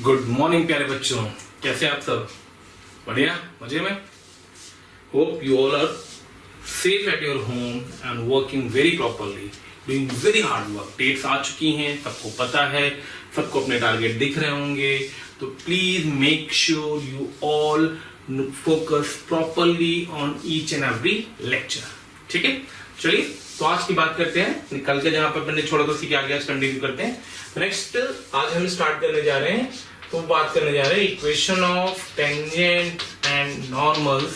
Good morning प्यारे बच्चों, कैसे आप सब? बढ़िया, मजे में? Hope you all are safe at your home and working very properly, doing very hard work. Dates आ चुकी हैं, सबको पता है, सबको अपने टारगेट दिख रहे होंगे, तो please make sure you all focus properly on each and every lecture. ठीक है, चलिए तो आज की बात करते हैं। कल के जहां पर मैंने छोड़ा तो उसी के आगे आज कंटिन्यू करते हैं। नेक्स्ट आज हम स्टार्ट करने जा रहे हैं, तो बात करने जा रहे हैं equation of tangent and normal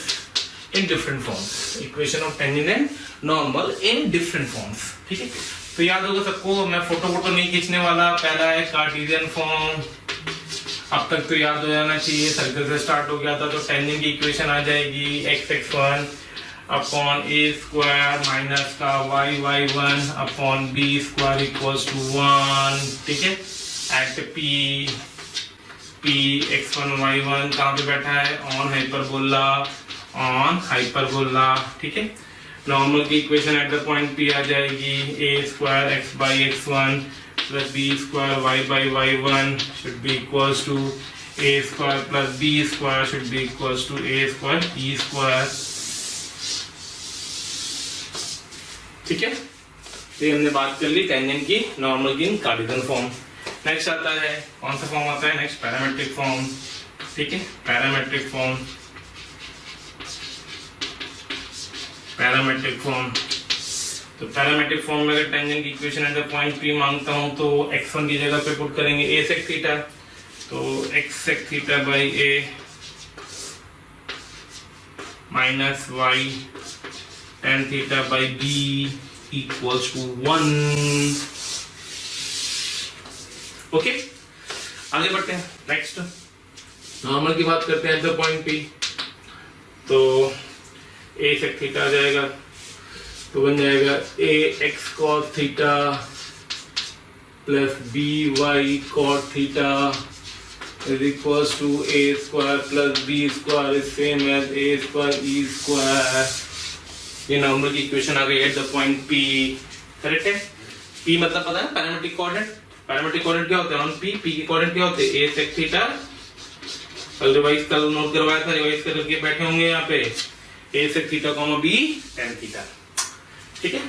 in different forms. Equation of tangent and normal in different forms. ठीक है, तो याद होगा सबको, मैं फोटो नहीं खींचने वाला। पहला है कार्टेशियन फॉर्म, अब तक तो याद हो जाना चाहिए, सर्कल से स्टार्ट हो गया था। तो टेंजेंट की इक्वेशन आ जाएगी x(x1) upon a square minus का y(y1) upon b square equals to 1। ठीक है, एट p x1 y1 कहाँ पे बैठा है? On hyperbola. ठीक है, नॉर्मल की equation at the point p आ जाएगी a square x by x1 plus b square y by y1 should be equals to a square plus b square should be equals to a square e square. ठीक है, तो हमने बात कर ली tangent की, नॉर्मल की, कार्टेशियन फॉर्म। नेक्स्ट आता है, कौन सा फॉर्म आता है? Next parametric form. ठीक है, पैरामेट्रिक फॉर्म तो पैरामेट्रिक फॉर्म में अगर टेंजेंट की equation at the point p मांगता हूं तो x1 की जगह पे पुट करेंगे a sec थीटा, तो x sec theta by a minus y tan theta by b equals to 1। Okay, आगे बढ़ते हैं। नेक्स्ट नॉर्मल की बात करते हैं एट द पॉइंट p, तो a sec थीटा आ जाएगा, तो बन जाएगा a x cos theta plus b y cot theta is equals to a square plus b square is same as a square e square. ये normal की equation आ गई eight the point p। Correct है? p मतलब पता है parametric coordinate. Parametric coordinate क्या होते हैं? ऑन p के कोऑर्डिनेट क्या होते हैं? a sec थीटा, कल नोट करवाया था, रिवाइज करके बैठे होंगे यहाँ पे, a sec theta comma b tan theta. ठीक है,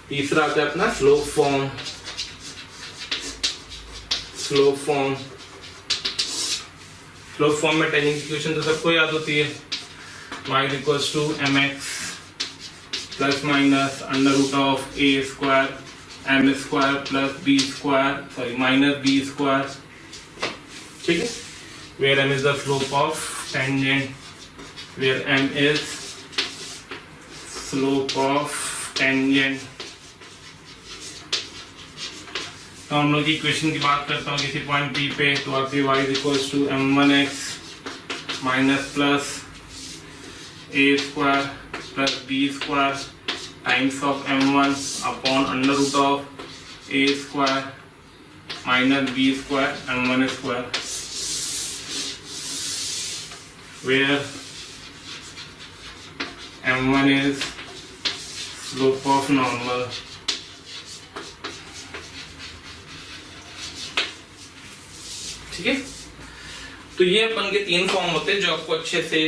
तीसरा आता है अपना स्लोप फॉर्म। स्लोप फॉर्म में टेंजेंट की इक्वेशन तो सबको याद होती है, y equals to mx plus minus under root of a square m square plus b square, sorry minus b square. ठीक है, where m is the slope of tangent, where m is slope of tangent। Normal की equation की बात करता हूँ किसी point p पे, तो आती है y equals to m1x minus plus a square plus b square times of m1 upon under root of a square minus b square m1 square, where m1 is slope of normal। ठीक है, तो ये अपन के तीन form होते हैं जो आपको अच्छे से,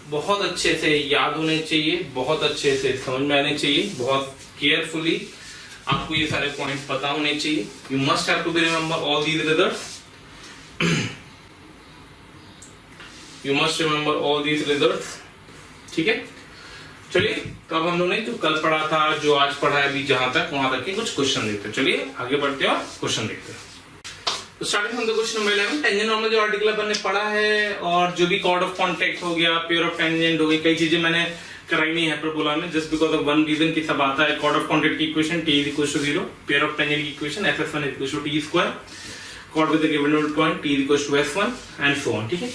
बहुत अच्छे से याद होने चाहिए, बहुत अच्छे से समझ में आने चाहिए, बहुत केयरफुली आपको ये सारे पॉइंट्स पता होने चाहिए। You must have to be remember all these results, you must remember all these results. ठीक है, चलिए तो अब हम लोगों ने जो कल पढ़ा था, जो आज पढ़ा है, अभी जहां तक वहां तक के कुछ क्वेश्चन देखते हैं। चलिए आगे बढ़ते हैं और क्वेश्चन देखते हैं। तो starting from the question number 11, tangent normal जो आर्टिकल अपन ने पढ़ा है, और जो भी कॉर्ड ऑफ कॉन्टैक्ट हो गया, पेयर ऑफ टेंजेंट हो गई, कई चीजें मैंने कराई नहीं है हाइपरबोला में, just because of one reason की सब आता है। कॉर्ड ऑफ कॉन्टैक्ट की equation t is equal to 0, pair of tangent की equation f(s1) is equal to t square, chord with the given point t is equal to s1 and so on. ठीक है,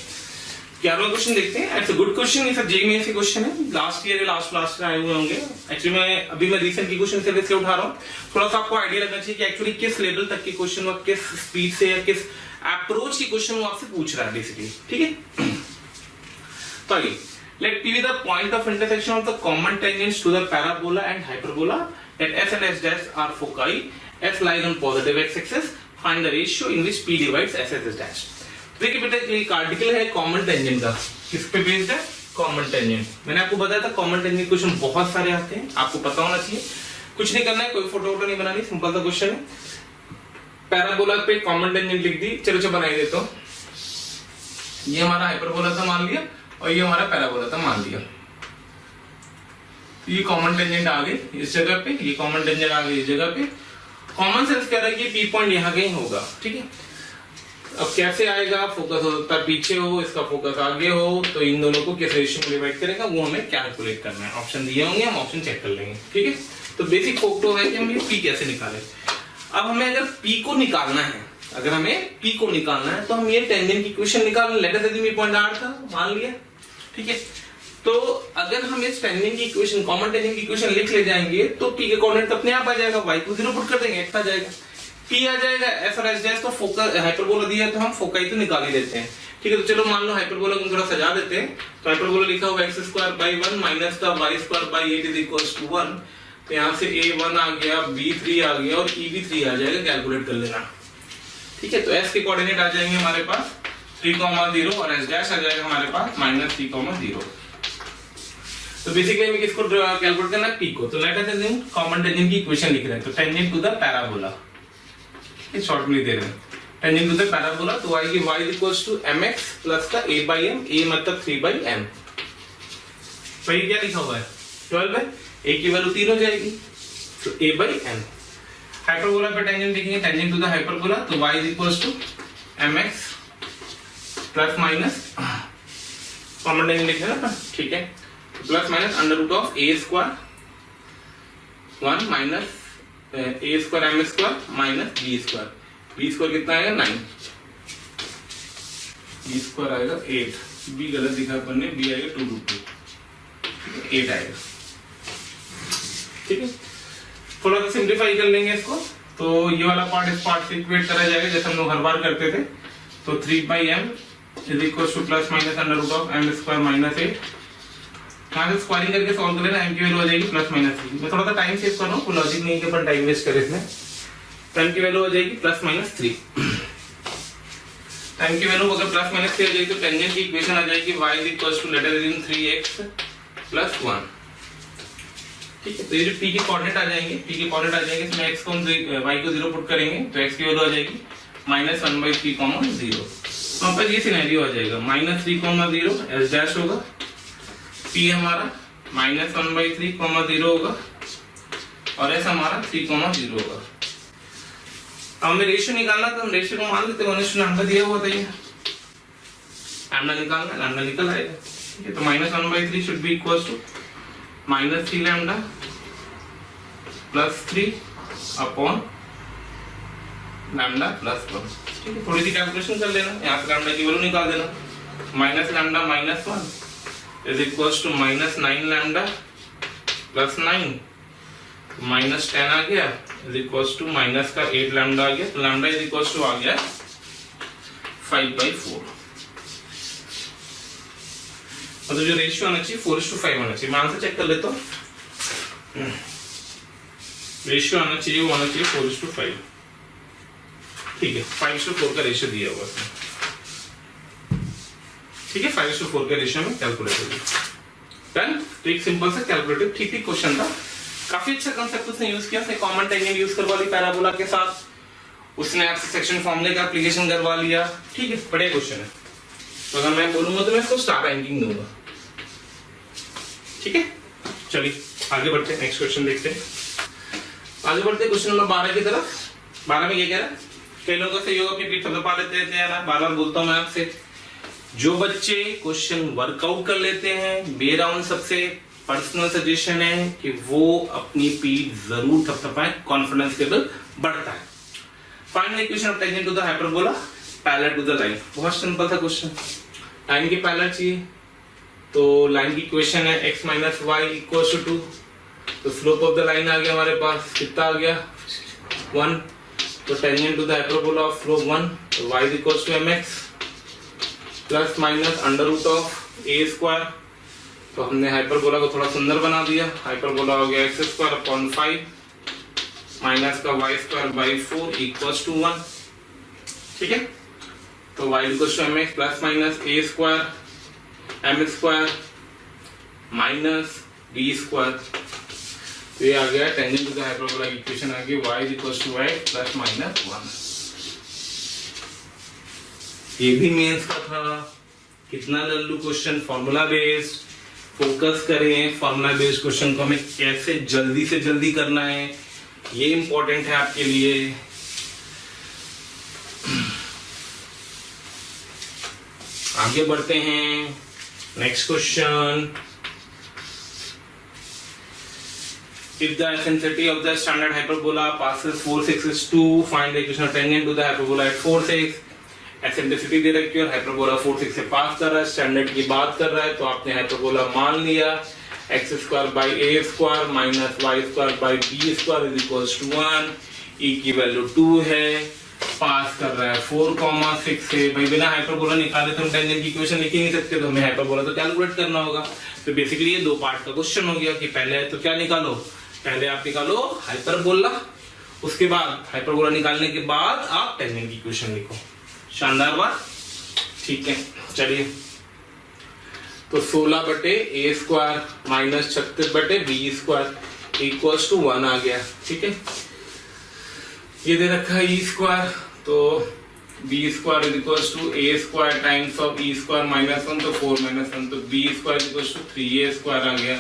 11वां question देखते हैं। It's a good question, ये सब JEE में से question है, लास्ट ईयर लास्ट आए हुए होंगे। एक्चुअली मैं रिसेंट की क्वेश्चन से इसलिए उठा रहा हूँ, थोड़ा सा आपको आइडिया लगना चाहिए कि एक्चुअली किस लेवल तक के क्वेश्चन और किस स्पीड से या किस अप्रोच की क्वेश्चन वो आपसे पूछ रहा है बेसिकली। ठीक है, तो आइए, let P be the point of intersection of the common tangents to the parabola and hyperbola, that S and S dash are foci S lies on positive x-axis. Find the ratio in which P divides SS is dash. देखिए बेटा एक article है common tangent का, किस पे based है? Common tangent. मैंने आपको बताया था कॉमन टेंजेंट क्वेश्चन बहुत सारे आते हैं, आपको पता होना चाहिए। कुछ नहीं करना है, कोई फोटो वोटो नहीं बनानी, सिंपल सा क्वेश्चन है। पैराबोला पे कॉमन टेंजेंट लिख दी, चलो बनाई देता हूं। ये हमारा हाइपरबोला था मान लिया, और ये हमारा पैराबोला था मान लिया। ये कॉमन टेंजेंट आ गई इस जगह पे, ये कॉमन टेंजेंट आ गई इस जगह पे। कॉमन सेंस कह रहा है कि पी पॉइंट यहाँ कहीं होगा, ठीक है। अब कैसे आएगा? फोकस हो सकता है पीछे हो, इसका फोकस आगे हो, तो इन दोनों को किस रेशियो में डिवाइड करेगा वो हमें कैलकुलेट करना है। ऑप्शन दिए होंगे, हम ऑप्शन चेक कर लेंगे, ठीक है। तो बेसिक फोटो है कि हम ये पी कैसे निकालें। अब हमें अगर पी को निकालना है, अगर हमें पी को निकालना है तो हम ये टेंजेंट की इक्वेशन निकाल लें। लेट अस अज्यूम ये पॉइंट R था, मान लिया, ठीक है। तो अगर हम इस टेंजेंट की इक्वेशन, कॉमन टेंजेंट की इक्वेशन लिख ले जाएंगे तो पी के कोऑर्डिनेट अपने आप आ जाएगा, y को 0 पुट कर देंगे, x आ जाएगा, p आ जाएगा। एस और एस डैश तो फोकस हाइपरबोला दिया है तो हम फोकाई तो निकाल ही देते हैं, ठीक है। तो चलो मान लो हाइपरबोला को थोड़ा सजा देते हैं। तो हाइपरबोला लिखा होगा x²/1 माइनस का y²/8 इज इक्वल्स टू 1। तो यहां से a1 आ गया, b3 आ गया और e भी 3 आ जाएगा, कैलकुलेट कर लेना, ठीक है। तो s के कोऑर्डिनेट आ जाएंगे हमारे पास 3,0 और s डैश आ जाएगा हमारे पास -3,0। तो बेसिकली हमें किसको कैलकुलेट करना है? p को। तो late us assume common tangent की इक्वेशन लिख रहे हैं। तो टेंजेंट टू द पैराबोला, इस शॉर्ट में दे रहे हैं, टेंजेंट टू द पैराबोला तो आएगी y equals to mx plus का a/m, a मतलब 3/m। तो ये क्या लिखा हुआ है? 12 है, a की वैल्यू 3 हो जाएगी, तो a/m। हाइपरबोला पे टेंजेंट लिखेंगे, टेंजेंट टू द हाइपरबोला तो y equals to mx plus minus, common tangent लिखना है ना, ठीक है। Plus minus √a² 1 minus a² m² minus b²। b² कितना आएगा? 9। b² आएगा 8, b गलत दिखा अपन ने, b आएगा 2√2, 8 आएगा, ठीक है। थोड़ा सा सिंप्लीफाई कर लेंगे इसको, तो ये वाला पार्ट इस पार्ट से इक्वेट करा जाएगा जैसे हम लोग हर बार करते थे। तो 3/m is equal two plus minus √m² minus 8। यहाँ से स्क्वायरिंग करके सॉल्व कर लेना, m की वैल्यू हो जाएगी +-3। मैं थोड़ा सा टाइम सेव कर रहा हूँ, कोई लॉजिक नहीं है कि अपन टाइम वेस्ट करें इसमें। m की वैल्यू हो जाएगी +-3। m की वैल्यू अगर +-3 हो जाएगी तो टेंजेंट की इक्वेशन आ जाएगी y equals to let us assume 3x + 1, ठीक है। तो ये जो p के कोऑर्डिनेट आ जाएंगे, p के कोऑर्डिनेट आ जाएंगे, इसमें x को y को 0 पुट करेंगे तो x की वैल्यू आ जाएगी -1/3,0। तो वहां पर ये सिनेरियो आ जाएगा -3,0 s डैश होगा, p हमारा -1/3,0 होगा और s हमारा 3,0 होगा। अब हमें रेशियो निकालना, तो हम रेशियो को मान लेते हैं 1:λ लैम्डा दिया हुआ था, ये लैम्डा निकालना, लैम्डा निकल आएगा, ठीक है। तो -1/3 should be equals to -3 lambda + 3 upon lambda + 1, ठीक है। थोड़ी सी कैलकुलेशन कर लेना, यहाँ से लैम्डा की वैल्यू निकाल देना, -λ -1 is equals to -9 लैम्डा + 9 -10 आ गया is equals to माइनस का 8 लैम्डा आ गया। तो लैम्डा is equals to आ गया 5/4। मतलब जो रेशियो आना चाहिए 4:5 आना चाहिए। मैं आंसर चेक कर लेता हूँ। रेशियो आना चाहिए, वो आना चाहिए 4:5, ठीक है। 5:4 का रेशियो दिया हुआ है, ठीक है। 5:4 का रेशियो में कैलकुलेट हो गया, डन। तो एक सिंपल सा कैलकुलेटिव ठीक क्वेश्चन था, काफी अच्छा कांसेप्ट उसने यूज किया। उसने कॉमन टेंजेंट यूज करवा ली पैराबोला के साथ, उसने आपसे सेक्शन फॉर्मूले का एप्लीकेशन करवा लिया, ठीक है। बढ़िया क्वेश्चन है। तो अगर मैं बोलूंगा तो मैं इसको स्टार रैंकिंग दूंगा, ठीक है। चलिए आगे बढ़ते हैं, नेक्स्ट क्वेश्चन देखते हैं। आगे बढ़ते हैं क्वेश्चन नंबर 12 की तरफ। 12 में क्या कह रहा है? कई लोगों से योग अपनी पीठ थपथपा लेते हैं ना, बार-बार बोलता हूं मैं आपसे, जो बच्चे क्वेश्चन वर्कआउट कर लेते हैं, मेरा उन सबसे पर्सनल सजेशन है कि वो अपनी पीठ जरूर थपथपाएं, कॉन्फिडेंस लेवल बढ़ता है। Final equation of tangent to the hyperbola parallel to the line. बहुत सिंपल था क्वेश्चन, लाइन की पैरेलल चाहिए, तो लाइन की इक्वेशन है x - y = 2। तो स्लोप ऑफ द लाइन आ गया हमारे पास, कितना आ गया 1। तो tangent to the hyperbola of slope 1, तो y = mx plus minus √a²। तो हमने हाइपरबोला को थोड़ा सुंदर बना दिया, हाइपरबोला हो गया x² / 5 माइनस का y square by 4 equals to 1। ठीक है, तो y equals to mx plus minus a square m square minus b square. तो ये आ गया टेंजेंट टू द हाइपरबोला की इक्वेशन आ गई y equals to x plus minus 1। ये भी मेंस का था। कितना लल्लू क्वेश्चन, फॉर्मूला बेस्ड। फोकस करें, फॉर्मूला बेस्ड क्वेश्चन को हमें कैसे जल्दी से जल्दी करना है, ये इंपॉर्टेंट है आपके लिए। आगे बढ़ते हैं, next question. If the eccentricity of the standard hyperbola passes 4 6 is 2, find the equation of tangent to the hyperbola at 4 6। Eccentricity दे रखी है और हाइपरबोला 4 6 से पास कर रहा है, स्टैंडर्ड की बात कर रहा है, तो आपने हाइपरबोला मान लिया x square by a square minus y square by b square is equals to 1। E की वैल्यू 2 है, पास कर रहा है 4,6 से। भाई बिना हाइपरबोला निकाले तो हम टेंजेंट की इक्वेशन लिख ही नहीं सकते, तो हमें हाइपरबोला तो कैलकुलेट करना होगा। तो बेसिकली ये दो पार्ट का क्वेश्चन हो गया कि पहले तो क्या निकालो, पहले आप निकालो हाइपरबोला, उसके बाद हाइपरबोला निकालने के बाद आप टेंजेंट की इक्वेशन लिखो। शानदार बात, ठीक है। चलिए, तो 16 बटे ए स्क्वायर माइनस 36 बटे बी स्क्वायर इक्वल्स टू 1 आ गया। ठीक है, ये दे रखा है ई स्क्वायर, तो b square is equals to a square times of e square minus 1, तो 4 माइनस 1, तो b square equals to 3a square आ गया।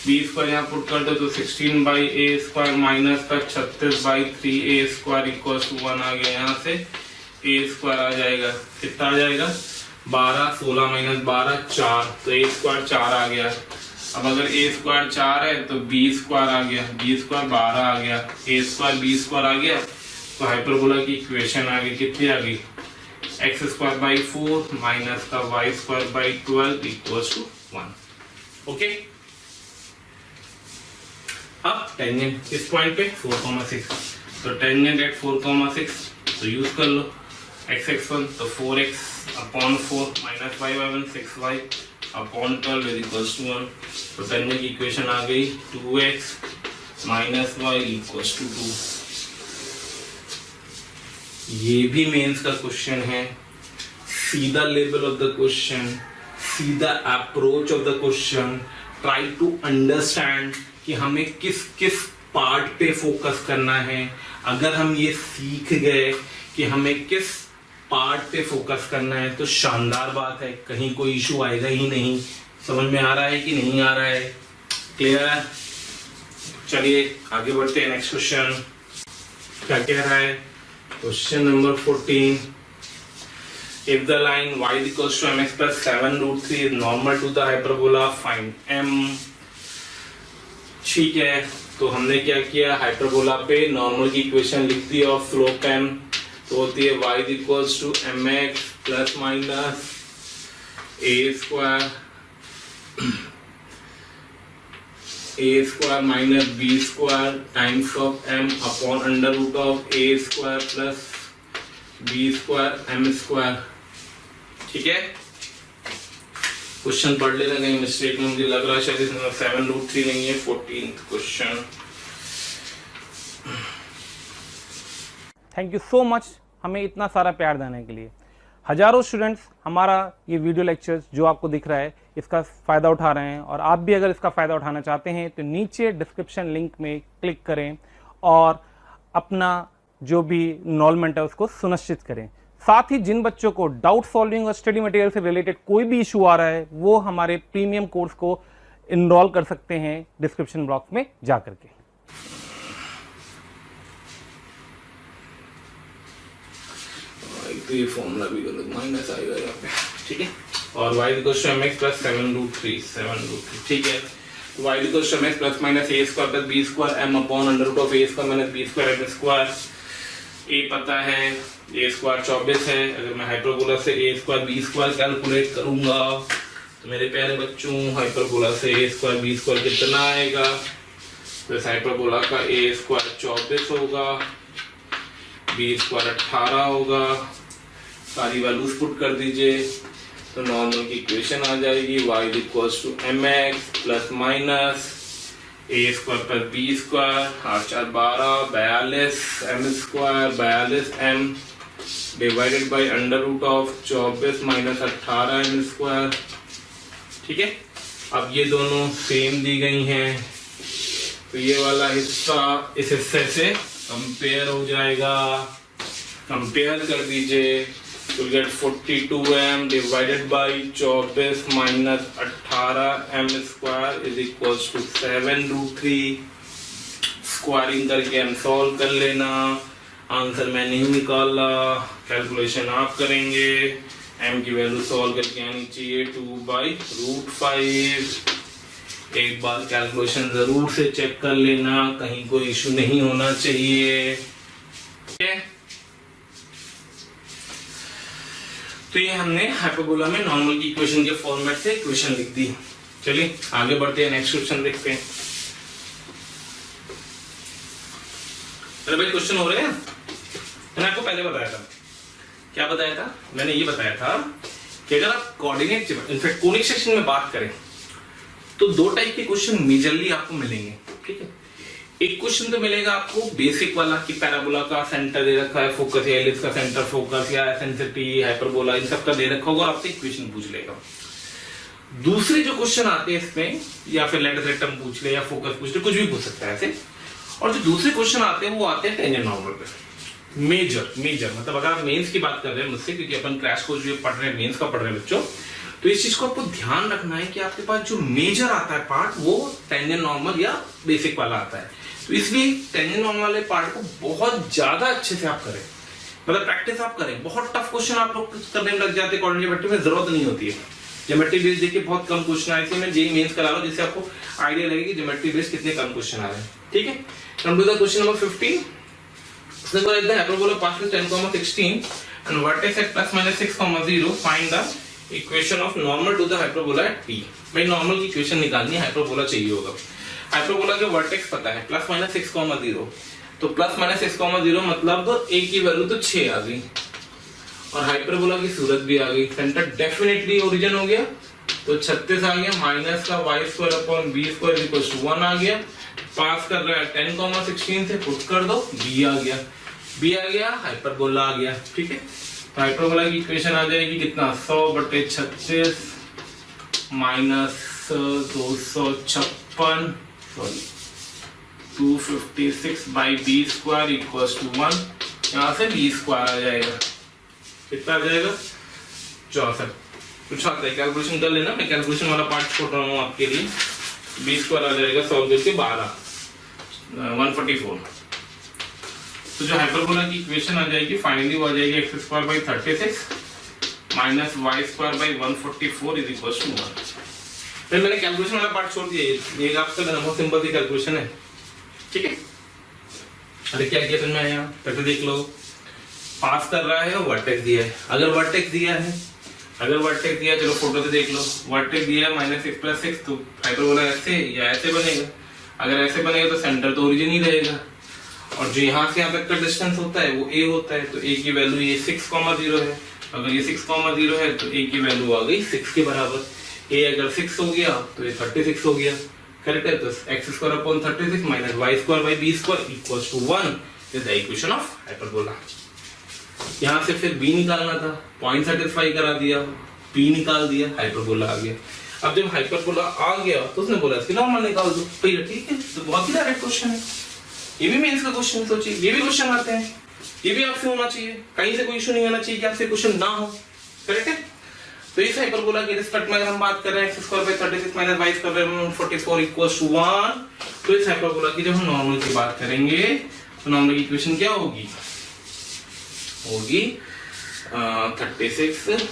बी स्क्वायर यहाँ पुट कर दो तो 16 बाई ए स्क्वायर माइनस का 36 by 3a square equals to 1 आ गया। यहाँ से ए स्क्वायर आ जाएगा, कितना आ जाएगा 12, 16 माइनस 12 4, तो ए स्क्वायर 4 आ गया। अब अगर ए स्क्वायर 4 है तो बी स्क्वायर आ गया, बी स्क्वायर 12 आ गया, ए स्क्वायर बी स्क्वायर आ गया, तो हाइपरबोला की इक्वेशन आ गई, कितनी आ गई एक्स स्क्वायर बाई 4 माइनस का y square by 12 equals to 1। Okay, अब टेंजेंट किस पॉइंट पे 4,6, तो टेंजेंट एट 4,6 तो यूज कर लो x x1 तो 4x upon 4 minus y y1 6y upon 12 is equals to 1। तो टेंजेंट की इक्वेशन आ गई 2x minus y equals to 2। ये भी मेंस का क्वेश्चन है। See the level of the question, see the approach of the question, try to understand कि हमें किस किस पार्ट पे फोकस करना है। अगर हम ये सीख गए कि हमें किस पार्ट पे फोकस करना है तो शानदार बात है, कहीं कोई इशू आएगा ही नहीं। समझ में आ रहा है कि नहीं आ रहा है, क्लियर है? चलिए आगे बढ़ते हैं, नेक्स्ट क्वेश्चन क्या कह रहा है, question number 14। If the line y equals to mx plus 7 root 3 is normal to the hyperbola, find m। ठीक है, तो हमने क्या किया, हाइपरबोला पे नॉर्मल की इक्वेशन लिख दी और स्लोप m तो होती है y equals to mx plus minus a square minus b square times of m upon under root of a square plus b square m square. ठीक है, क्वेश्चन पढ़ लेना, कहीं मिस्टेक में मुझे लग रहा है शायद इसमें 7 रूट 3 नहीं है, 14th question. Thank you so much हमें इतना सारा प्यार देने के लिए। हजारों स्टूडेंट्स हमारा ये वीडियो लेक्चर्स जो आपको दिख रहा है इसका फ़ायदा उठा रहे हैं, और आप भी अगर इसका फ़ायदा उठाना चाहते हैं तो नीचे डिस्क्रिप्शन लिंक में क्लिक करें और अपना जो भी इनरोलमेंट है उसको सुनिश्चित करें। साथ ही जिन बच्चों को डाउट सॉल्विंग और स्टडी मटेरियल से रिलेटेड कोई भी इशू आ रहा है वो हमारे प्रीमियम कोर्स को इनरोल कर सकते हैं डिस्क्रिप्शन बॉक्स में जा करके। तो ये फॉर्मूला भी गलत, माइनस आएगा यहाँ पे, ठीक है। और y equals to mx plus 7 root 3, ठीक है। y equals to mx plus minus a square plus b square m upon under root of a square minus b square m square. a पता है, a स्क्वायर 24 है। अगर मैं hyperbola से a square b square calculate करूंगा तो मेरे प्यारे बच्चों हाइपरबोला से a स्क्वायर b स्क्वायर कितना आएगा, तो इस हाइपरबोला का a स्क्वायर 24 होगा, b स्क्वायर 18 होगा। सारी वैल्यूज पुट कर दीजिए तो नॉर्मल की इक्वेशन आ जाएगी y equals to mx plus minus a square plus b square, 8 4 12, 42 m square, 42 m divided by under root of 24 minus 18 m square. ठीक है, अब ये दोनों सेम दी गई हैं, तो ये वाला हिस्सा इस हिस्से से कंपेयर हो जाएगा। कंपेयर कर दीजिए, तो get 42m divided by 24 minus 18m square is equals to 7√3। Squaring करके हम सॉल्व कर लेना। आंसर मैंने ही निकाला, कैलकुलेशन आप करेंगे। m की वैल्यू सॉल्व करके आनी चाहिए 2/√5। एक बार कैलकुलेशन जरूर से चेक कर लेना, कहीं कोई इशू नहीं होना चाहिए। ठीक है, तो ये हमने हाइपरबोला में नॉर्मल की इक्वेशन के फॉर्मेट से इक्वेशन लिख दी। चलिए आगे बढ़ते हैं, नेक्स्ट क्वेश्चन देखते हैं। अरे भाई क्वेश्चन हो रहे हैं, मैंने आपको पहले बताया था। क्या बताया था? मैंने ये बताया था कि अगर आप कोऑर्डिनेट इनफैक्ट कोनिक सेक्शन में बात करें तो दो टाइप के क्वेश्चन मेजरली आपको मिलेंगे। ठीक है, एक क्वेश्चन तो मिलेगा आपको बेसिक वाला कि पैराबोला का सेंटर दे रखा है, फोकस या एलिप्स का सेंटर फोकस या एसेंट्रिसिटी, हाइपरबोला, इन सब का दे रखा होगा और आपसे इक्वेशन पूछ लेगा। दूसरे जो क्वेश्चन आते हैं इसमें, या फिर लेटस रेक्टम पूछ ले या फोकस पूछ ले, कुछ भी पूछ सकता है ऐसे। और जो दूसरे क्वेश्चन आते हैं वो आते हैं टेंजेंट नॉर्मल पे। मेजर मतलब अगर आप मेंस की बात कर रहे हैं मुझसे, क्योंकि अपन क्रैश कोर्स जो पढ़ रहे हैं मेंस का पढ़ रहे हैं बच्चों, तो इस चीज को आपको ध्यान रखना है कि आपके पास जो मेजर आता है पार्ट वो टेंजेंट नॉर्मल या बेसिक वाला आता है। तो इसलिए टेंजेंट नॉर्मल वाले पार्ट को बहुत ज्यादा अच्छे से आप करें, मतलब प्रैक्टिस आप करें। बहुत टफ क्वेश्चन आप लोग करने में लग जाते हैं, कोऑर्डिनेट में जरूरत नहीं होती है। ज्योमेट्री बेस देखिए बहुत कम क्वेश्चन आए थे, मैं जेईई मेंस करा रहा हूं जिससे आपको आइडिया लगेगा कि ज्योमेट्री बेस कितने कम क्वेश्चन आ रहे हैं। ठीक है, come to the question number 15। इसमें बोला है hyperbola pass with 10,16 and vertex at plus minus 6,0 find the equation of normal to the hyperbola at P। भाई नॉर्मल की इक्वेशन निकालनी है, हाइपरबोला चाहिए होगा। हाइपरबोला के वर्टेक्स पता है प्लस माइनस 6,0, तो प्लस माइनस 6,0 मतलब तो a की वैल्यू तो 6 आ गई और हाइपरबोला की सूरत भी आ गई। सेंटर डेफिनेटली ओरिजिन हो गया, तो 36 आ गया, माइनस का y² upon b² equals to 1 आ गया। पास कर रहा है 10,16 से पुट कर दो, b आ गया, हाइपरबोला आ गया। ठीक है, तो हाइपरबोला की इक्वेशन आ जाएगी कितना, 100/36 minus 256 sorry 256/b² equals to 1। यहाँ से b² आ जाएगा, कितना आ जाएगा 64। कुछ आता है कैलकुलेशन कर लेना, मैं कैलकुलेशन वाला पार्ट छोड़ रहा हूँ आपके लिए। b² आ जाएगा 100 करके 12 144। तो जो हाइपरबोला की इक्वेशन आ जाएगी फाइनली वो आ जाएगी x² 36 minus y² 144 is equal to 1। फिर मैंने कैलकुलेशन वाला पार्ट छोड़ दिया, ये आपका बहुत सिंपल सी कैलकुलेशन है। ठीक है, अरे क्या किया तुमने यहाँ फिर देख लो। पास कर रहा है और वर्टेक्स दिया है, अगर वर्टेक्स दिया चलो फोटो से देख लो, वर्टेक्स दिया है -6 तो हाइपरबोला ऐसे या ऐसे बनेगा। अगर ऐसे बनेगा तो सेंटर तो ओरिजिन ही रहेगा, और जो यहाँ से यहाँ तक का डिस्टेंस होता है वो a होता है, तो a की वैल्यू ये 6,0 है। अगर ये 6,0 है तो a की वैल्यू आ गई 6 के बराबर। a अगर 6 हो गया तो ये 36 हो गया, करेक्ट है। तो x² upon 36 minus y²/b² equals to 1 is the equation of hyperbola. यहाँ से फिर b निकालना था, पॉइंट सेटिस्फाई करा दिया, p निकाल दिया, हाइपरबोला आ गया। अब जब हाइपरबोला आ गया तो उसने बोला इसकी नॉर्मल निकाल दो। भैया ठीक है, तो बहुत ही डायरेक्ट क्वेश्चन है, ये भी मेंस का क्वेश्चन। सोचिए ये भी क्वेश्चन आते हैं, ये भी आपसे होना चाहिए, कहीं से कोई इशू नहीं होना चाहिए कि आपसे क्वेश्चन ना हो, करेक्ट है। तो इस हाइपरबोला के रिस्पेक्ट में अगर हम बात कर रहे हैं x² 36 minus y² 144 equals to 1, तो इस हाइपरबोला की जब हम नॉर्मल की बात करेंगे तो नॉर्मल की इक्वेशन क्या होगी 36।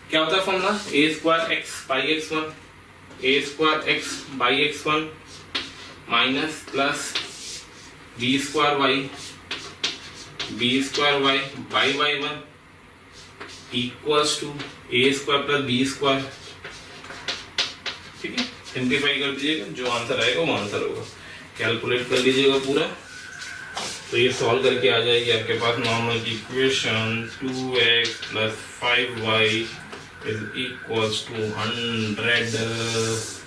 क्या होता है formula, a²x/x1 minus plus b²y by y1 equals to a² plus b²। ठीक है, सिंप्लीफाई कर दीजिएगा, जो आंसर आएगा वो आंसर होगा। कैलकुलेट कर लीजिएगा पूरा, तो ये सॉल्व करके आ जाएगी आपके पास नॉर्मल की equation 2x plus 5y is equals to 100।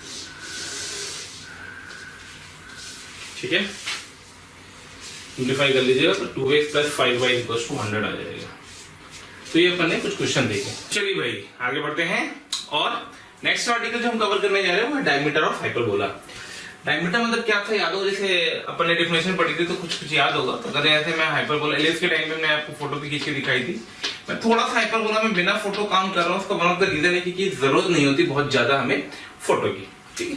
ठीक है, सिंप्लीफाई कर लीजिएगा तो 2x + 5y = 100 आ जाएगा। तो ये अपन ने कुछ क्वेश्चन देखे। चलिए भाई आगे बढ़ते हैं और नेक्स्ट आर्टिकल जो हम कवर करने जा रहे हैं वो है डायमीटर ऑफ हाइपरबोला। डायमीटर मतलब क्या था याद हो, जैसे अपन ने डेफिनेशन पढ़ी थी तो कुछ याद होगा। तो अगर ऐसे मैं हाइपरबोला एलिप्स के टाइम पे मैं आपको फोटो भी खींच के दिखाई थी। मैं थोड़ा सा हाइपरबोला में बिना फोटो काम कर रहा हूँ, उसका वन ऑफ द रीजन है कि जरूरत नहीं होती बहुत ज्यादा हमें फोटो की, ठीक है।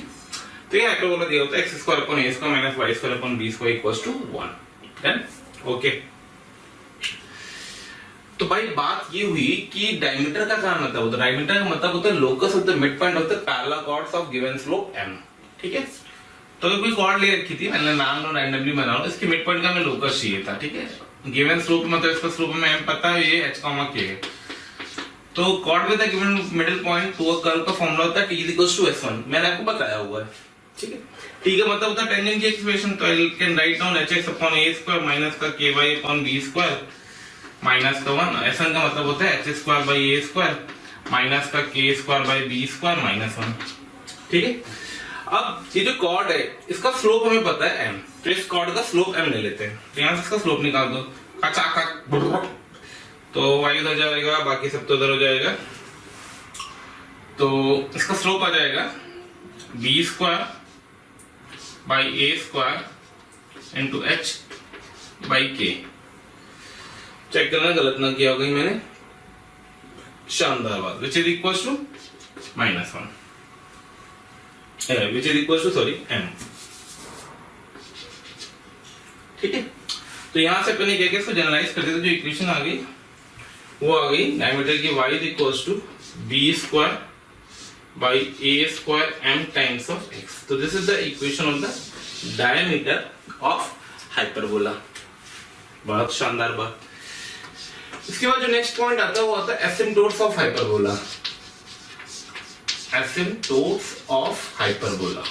तो ये हाइपरबोला दिया होता है x² / a² - y² / b² = 1। Done, okay. तो भाई बात ये हुई कि डायमीटर का क्या मतलब होता है। डायमीटर का मतलब होता है locus of the mid point of the parallel chords of given slope m, ठीक है। तो कोई कॉर्ड ले रखी थी, मैंने नाम लो रैंडमली बना रहा हूं, इसके मिड पॉइंट का हमें लोकस चाहिए था, ठीक है। गिवन स्लोप मतलब इसका स्लोप में m पता है, ये h, k है। तो chord with the given middle point to a curve का फार्मूला होता है t = s1, मैंने आपको बताया हुआ है, ठीक है। t का मतलब होता है टेंजेंट की एक्सप्रेशन, तो I can write down hx/a² minus का ky/b² माइनस का 1। sn का मतलब होता है h² / a² माइनस का k² / b² - 1, ठीक है। अब ये जो कॉर्ड है इसका स्लोप हमें पता है m, तो इस कॉर्ड का स्लोप m ले लेते हैं। तो यहां से इसका स्लोप निकाल दो, तो y उधर जाएगा, बाकी सब तो उधर हो जाएगा। तो इसका स्लोप आ जाएगा b² / a² * h/k। चेक करना गलत ना किया होगा मैंने, शानदार बात। Which is equal to -1, which is equal to m, ठीक है। तो यहां से अपने क्या इसको जनरलाइज कर देते, जो इक्वेशन आ गई वो आ गई डायमीटर की y = b² / a² m times of x। तो this is the equation of the diameter of hyperbola. बहुत शानदार बात। इसके बाद जो नेक्स्ट पॉइंट आता है वो आता है asymptotes of hyperbola. Asymptotes of hyperbola,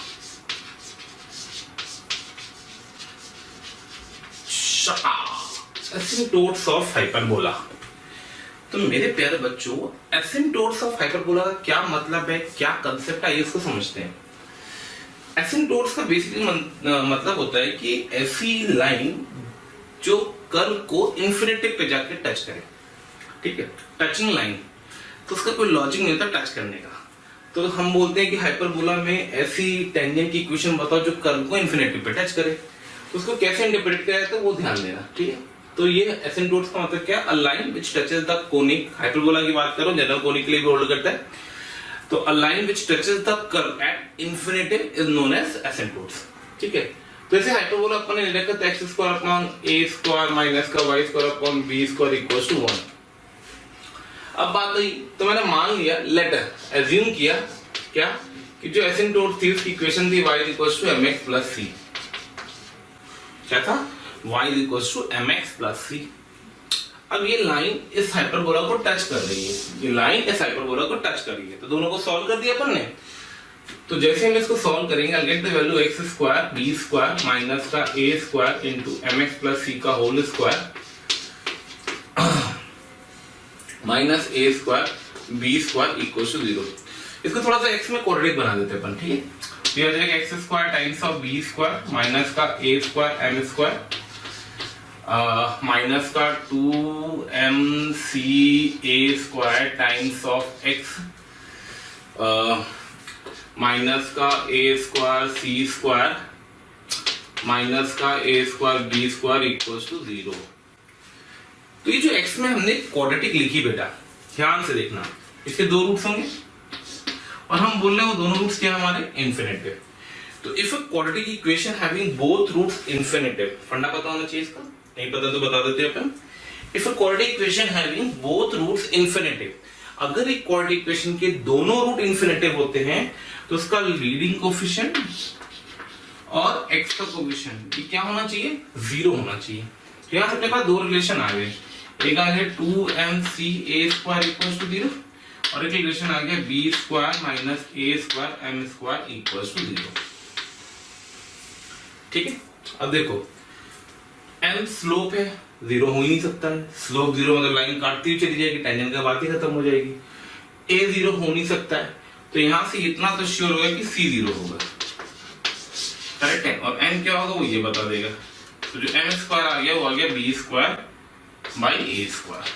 asymptotes of hyperbola. तो मेरे प्यारे बच्चों, एसिम्पटोट्स ऑफ हाइपरबोला का क्या मतलब है, क्या कंसेप्ट है, इसको समझते हैं। एसिम्पटोट्स का बेसिकली मतलब होता है कि ऐसी लाइन जो कर्व को इंफिनिटी पे जाके टच करे, ठीक है, टचिंग लाइन। तो उसका कोई लॉजिक नहीं होता टच करने का। तो हम बोलते हैं कि हाइपरबोला में ऐसी टेंजेंट की इक्वेशन बताओ जो कर्व को इंफिनिटी पे टच करे। तो उसको कैसे इंटरप्रेट किया जाता है वो ध्यान देना, ठीक है। तो ये एसिम्पटोट्स का मतलब क्या, अ line which touches the conic, hyperbola की बात करो, जनरल कोनिक के लिए भी होल्ड करता है। तो a line which touches the curve at infinity is known as asymptotes, ठीक है। तो ऐसे हाइपरबोला अपन ने लिखा था x² / a² माइनस का y² / b² = 1। अब बात आई तो मैंने मान लिया, लेटर एज्यूम किया क्या कि जो एसिम्पटोट थी उसकी इक्वेशन थी y = mx + c। क्या था, y = mx + c। अब ये लाइन इस हाइपरबोला को टच कर रही है, ये लाइन इस हाइपरबोला को टच कर रही है। तो दोनों को सॉल्व कर दिया अपन ने। तो जैसे हम इसको सॉल्व करेंगे, I'll get the value x² b² minus का a² into mx + c का whole square minus a² b² = 0। इसको थोड़ा सा x में क्वाड्रेटिक बना देते हैं अपन, ठीक है। तो ये आ जाएगा x² times of b² minus का a² m² माइनस का 2mca² times of x minus का a² c² माइनस का a² b² = 0। तो ये जो x में हमने क्वाड्रेटिक लिखी बेटा, ध्यान से देखना, इसके दो रूट्स होंगे और हम बोल रहे हैं वो दोनों रूट्स क्या हमारे इन्फिनिटिव। तो if a quadratic equation having both roots infinitive, funda पता होना चाहिए इसका, नहीं पता तो बता देते हैं अपन। If a quadratic equation having both roots infinitive, अगर एक क्वाड्रेटिक इक्वेशन के दोनों रूट इन्फिनिटिव होते हैं तो उसका लीडिंग कोफिशिएंट और x का कोफिशिएंट ये क्या होना चाहिए, 0 होना चाहिए। तो यहां से अपने पास दो रिलेशन आ गए, एक आ गया 2mca² = 0 और एक रिलेशन आ गया b² माइनस a² m² = 0, ठीक है। अब देखो m स्लोप है, 0 हो ही नहीं सकता है। स्लोप 0 मतलब लाइन काटती हुई चली जाएगी, टेंजेंट का बात ही खत्म हो जाएगी। a 0 हो नहीं सकता है, तो यहां से इतना तो श्योर होगा कि c 0 होगा। करेक्ट है, और n क्या होगा वो ये बता देगा। तो जो m स्क्वायर आ गया वो आ गया b square by a square.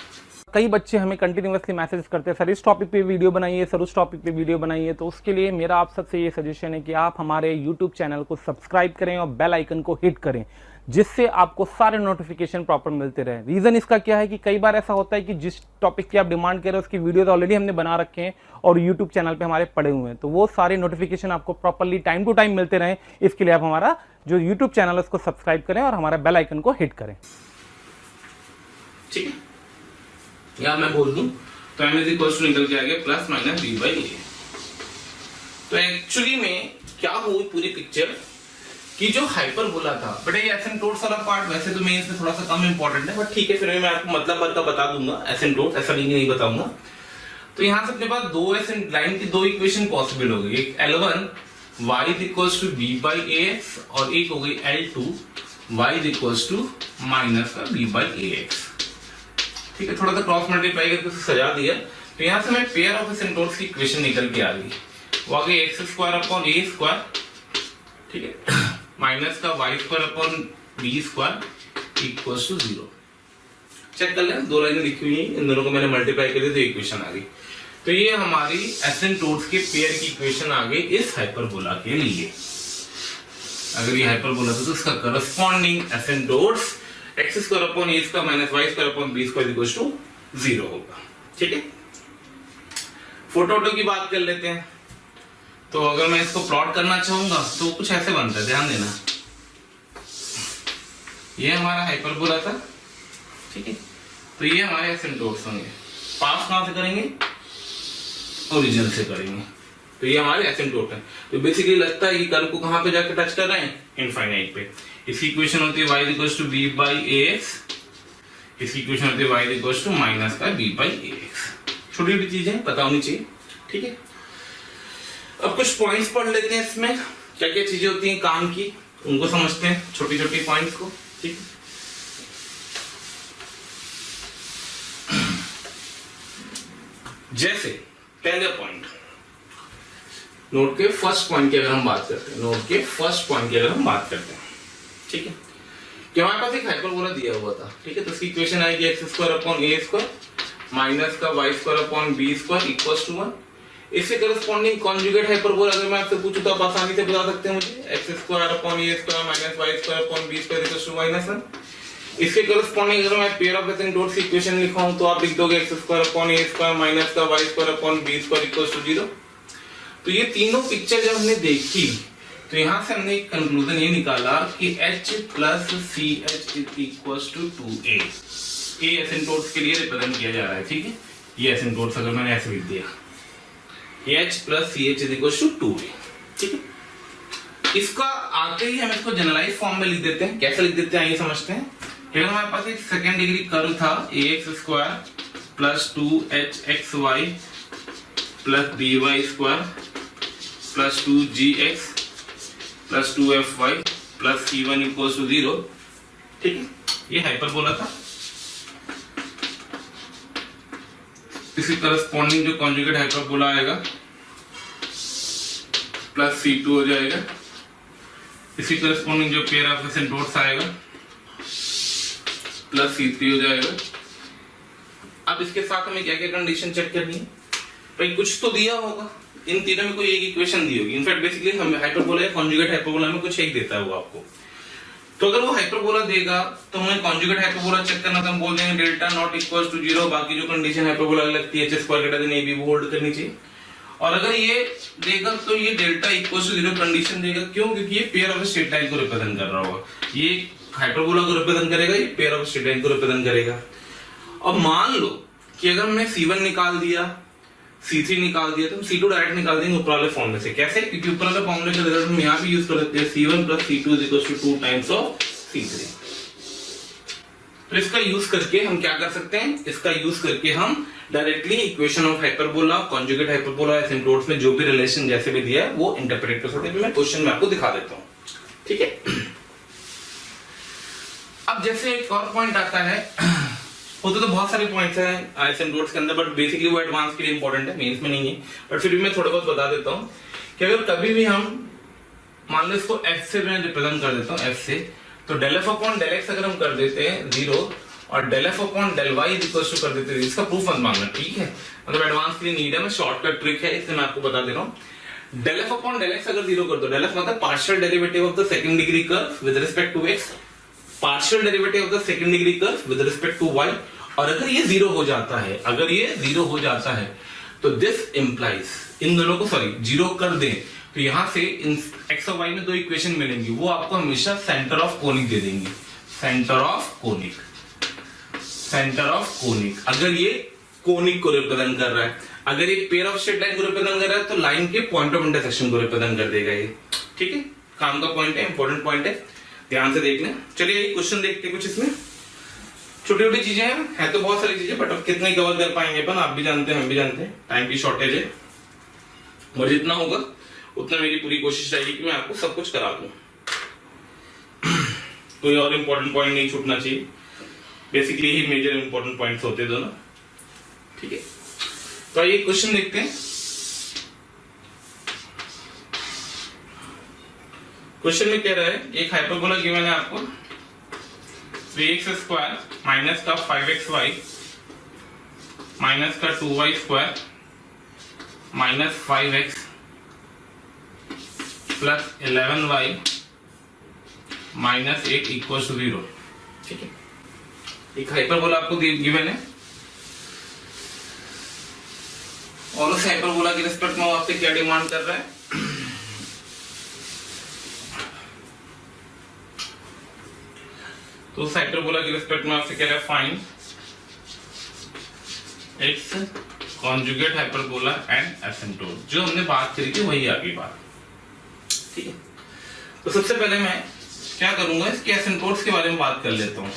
कई बच्चे हमें कंटिन्यूअसली मैसेज करते हैं सर इस टॉपिक पे वीडियो बनाइए, सर उस टॉपिक पे वीडियो बनाइए। तो उसके लिए मेरा आप सबसे ये सजेशन है कि आप हमारे यूट्यूब चैनल को सब्सक्राइब करें और बेल आइकन को हिट करें, जिससे आपको सारे नोटिफिकेशन प्रॉपर मिलते रहे। रीज़न इसका क्या है कि कई बार ऐसा होता है कि जिस टॉपिक की आप डिमांड कर रहे हो उसकी वीडियो तो ऑलरेडी हमने बना रखे हैं और यूट्यूब चैनल पे हमारे पड़े हुए हैं, तो वो सारे नोटिफिकेशन आपको प्रॉपरली टाइम टू टाइम मिलते रहें। इसके लिए आप हमारा जो यूट्यूब चैनल है उसको सब्सक्राइब करें और हमारा बेल आइकन को हिट करें। ठीक है, या मैं बोल दूं तो m इज इक्वल टू निकल के आ गया plus minus b by a। तो एक्चुअली में क्या हुई पूरी पिक्चर कि जो हाइपरबोला था, बट ये एसिम्प्टोट्स वाला पार्ट वैसे तो मेंस में थोड़ा सा कम इंपॉर्टेंट है, बट ठीक है फिर मैं आपको मतलब भर का बता दूंगा एसिम्प्टोट, ऐसा नहीं बताऊंगा। तो यहाँ से अपने पास दो लाइन की दो इक्वेशन पॉसिबल हो गई, एक L1 y is equal to b by ax और एक हो गई L2 y is equal to minus का b बाई ax। ठीक है, थोड़ा सा क्रॉस मल्टीप्लाई करके सजा दिया। तो यहाँ से मैं पेयर ऑफ एसिम्प्टोट्स की इक्वेशन निकल के आ गई, वो आ गई x square upon a square, ठीक है, माइनस का y square upon b square equal to 0। Check कर लें, दो लाइनें लिखी हुई हैं, इन दोनों को मैंने मल्टीप्लाई कर दिया तो इक्वेशन आ गई। तो ये हमारी एसिम्प्टोट्स के पेयर की इक्वेशन आ गई इस हाइपरबोला के लिए। अगर ये हाइपरबोला था तो इसका corresponding asymptotes x square upon a square minus y square upon b square equal to 0 होगा। ठीक है, फोटो की बात कर लेते हैं। तो अगर मैं इसको प्लॉट करना चाहूंगा तो कुछ ऐसे बनता है, ध्यान देना। ये हमारा हाइपरबोला था, ठीक है, तो ये हमारे एसिम्प्टोट्स होंगे। पास कहां से करेंगे? ओरिजिन से करेंगे। तो ये हमारे एसिम्प्टोट है। तो बेसिकली लगता है कि कर्व को कहां पे जाकर टच कर रहे हैं? इनफाइनाइट पे। इसकी इक्वेशन होती है y equal to b by ax, इसकी इक्वेशन होती है y इक्वल टू माइनस का b बाई ax। छोटी छोटी चीजें पता होनी चाहिए, ठीक है। अब कुछ पॉइंट्स पढ़ लेते हैं, इसमें क्या क्या चीजें होती हैं काम की, उनको समझते हैं, छोटी छोटी पॉइंट्स को, ठीक है। जैसे पहले पॉइंट, नोट के फर्स्ट पॉइंट की अगर हम बात करते हैं, नोट के फर्स्ट पॉइंट की अगर हम बात करते हैं, ठीक है, कि हमारे पास एक हाइपरबोला दिया हुआ था, ठीक है, तो इसकी इक्वेशन आएगी x square upon a square minus का y square upon b square equal to 1। इससे करस्पॉन्डिंग कॉन्जुगेट हाइपरबोला अगर मैं आपसे पूछूं तो आप आसानी से बता सकते हैं मुझे, x square upon a square minus y square upon b square equal to -1। इसके करस्पॉन्डिंग अगर मैं पेयर ऑफ एसिम्प्टोट्स की इक्वेशन लिखाऊं तो आप लिख दोगे x square upon a square minus का y square upon b square equal to 0। तो ये तीनों पिक्चर जब हमने देखी तो यहां से हमने एक कंक्लूजन ये निकाला कि H plus CH is equal to 2A। A asymptotes के लिए रिप्रेजेंट किया जा रहा है, ठीक है। ये एसिम्प्टोट्स अगर मैंने ऐसे लिख दिया H plus CH is equal to 2A, ठीक है। इसका आते ही हम इसको जनरलाइज फॉर्म में लिख देते हैं। कैसे लिख देते हैं ये समझते हैं। अगर हमारे पास एक सेकेंड डिग्री कर्व था ax square plus 2hxy plus dy square plus 2gx plus 2fy plus c1 equal to 0, ठीक है, ये हाइपरबोला था। इसी करस्पॉन्डिंग जो कॉन्जुगेट हाइपरबोला आएगा प्लस c2 हो जाएगा। इसी करस्पॉन्डिंग जो पेयर ऑफ एसिम्प्टोट्स आएगा प्लस c3 हो जाएगा। अब इसके साथ हमें क्या क्या कंडीशन चेक करनी है? भाई कुछ तो दिया होगा, इन तीनों में कोई एक इक्वेशन दी होगी। इनफैक्ट बेसिकली हमें हाइपरबोला या कॉन्जुगेट हाइपरबोला में कुछ एक देता है वो आपको। तो अगर वो हाइपरबोला देगा तो हमें कॉन्जुगेट हाइपरबोला चेक करना, तो हम बोल देंगे डेल्टा नॉट इक्वल टू 0। बाकी जो कंडीशन हाइपरबोला लगती है h square greater than ab वो होल्ड करनी चाहिए। और अगर ये देगा तो ये डेल्टा इक्वल टू 0 कंडीशन देगा। क्यों? क्योंकि ये पेयर ऑफ स्ट्रेट लाइन को रिप्रेजेंट कर रहा होगा। ये हाइपरबोला को रिप्रेजेंट करेगा, ये पेयर ऑफ स्ट्रेट लाइन को रिप्रेजेंट करेगा। अब मान लो कि अगर हमने c1 निकाल दिया, c3 निकाल दिया, तो हम c2 डायरेक्ट निकाल देंगे ऊपर वाले फॉर्मूले से। कैसे? क्योंकि ऊपर वाले फॉर्मूले का रिजल्ट हम यहाँ भी यूज कर सकते हैं, c1 plus c2 is equal to 2 times of c3। तो इसका यूज करके हम क्या कर सकते हैं? इसका यूज करके हम directly equation of hyperbola, conjugate hyperbola, asymptotes में जो भी रिलेशन जैसे भी दिया है वो इंटरप्रेट कर सकते हैं। मैं क्वेश्चन में आपको दिखा देता हूँ, ठीक है। अब जैसे एक और पॉइंट आता है, होते तो बहुत सारे पॉइंट्स हैं एसिम्प्टोट्स के अंदर, बट बेसिकली वो एडवांस के लिए इंपॉर्टेंट है, मेंस में नहीं है, बट फिर भी मैं थोड़ा बहुत बता देता हूँ कि अगर कभी भी हम मान लो इसको f से मैं रिप्रेजेंट कर देता हूँ, f से, तो del f upon del x अगर हम कर देते हैं 0 और del f upon del y equal to कर देते हैं, इसका प्रूफ मत मांगना, ठीक है, मतलब एडवांस के लिए नीड है, मैं शॉर्टकट ट्रिक है इसलिए मैं आपको बता दे रहा हूँ। del f upon del x अगर 0 कर दो, del f मतलब partial derivative of the second degree curve with respect to x, partial derivative of the second degree curve with respect to y, और अगर ये 0 हो जाता है, अगर ये 0 हो जाता है तो दिस इंप्लाइज, इन दोनों को सॉरी 0 कर दें तो यहां से इन x और y में दो इक्वेशन मिलेंगी, वो आपको हमेशा सेंटर ऑफ कोनिक दे देंगी, centre of conic, centre of conic. अगर ये कोनिक को रिप्रेजेंट कर रहा है, अगर ये पेयर ऑफ स्ट्रेट लाइन को रिप्रेजेंट कर रहा है तो लाइन के पॉइंट ऑफ इंटरसेक्शन को रिप्रेजेंट कर देगा ये, ठीक है, काम का पॉइंट है, इंपॉर्टेंट पॉइंट है, ध्यान से देख लें। चलिए ये क्वेश्चन देखते हैं, कुछ इसमें छोटी छोटी चीजें हैं, है तो बहुत सारी चीजें, बट अब कितने कवर कर पाएंगे अपन, आप भी जानते हैं हम भी जानते हैं, टाइम की शॉर्टेज है, और जितना होगा उतना मेरी पूरी कोशिश रहेगी कि मैं आपको सब कुछ करा दूं, कोई और इंपॉर्टेंट पॉइंट नहीं छूटना चाहिए, बेसिकली ही मेजर इंपॉर्टेंट पॉइंट्स होते हैं दोनों, ठीक है। तो आइए क्वेश्चन देखते हैं। क्वेश्चन में कह रहा है एक हाइपरबोला गिवन है आपको 3x स्क्वायर माइनस का 5xy माइनस का 2y square minus 5x plus 11y minus 8 equal to 0, ठीक है। एक हाइपरबोला आपको गिवन है और उस हाइपरबोला के रिस्पेक्ट में आपसे क्या डिमांड कर रहा है, तो उस हाइपरबोला के रिस्पेक्ट में आपसे कह रहा है find x conjugate hyperbola and asymptote, जो हमने बात करी थी वही आगे बात, ठीक है। तो सबसे पहले मैं क्या करूंगा, इसके एसिम्प्टोट्स के बारे में बात कर लेता हूं।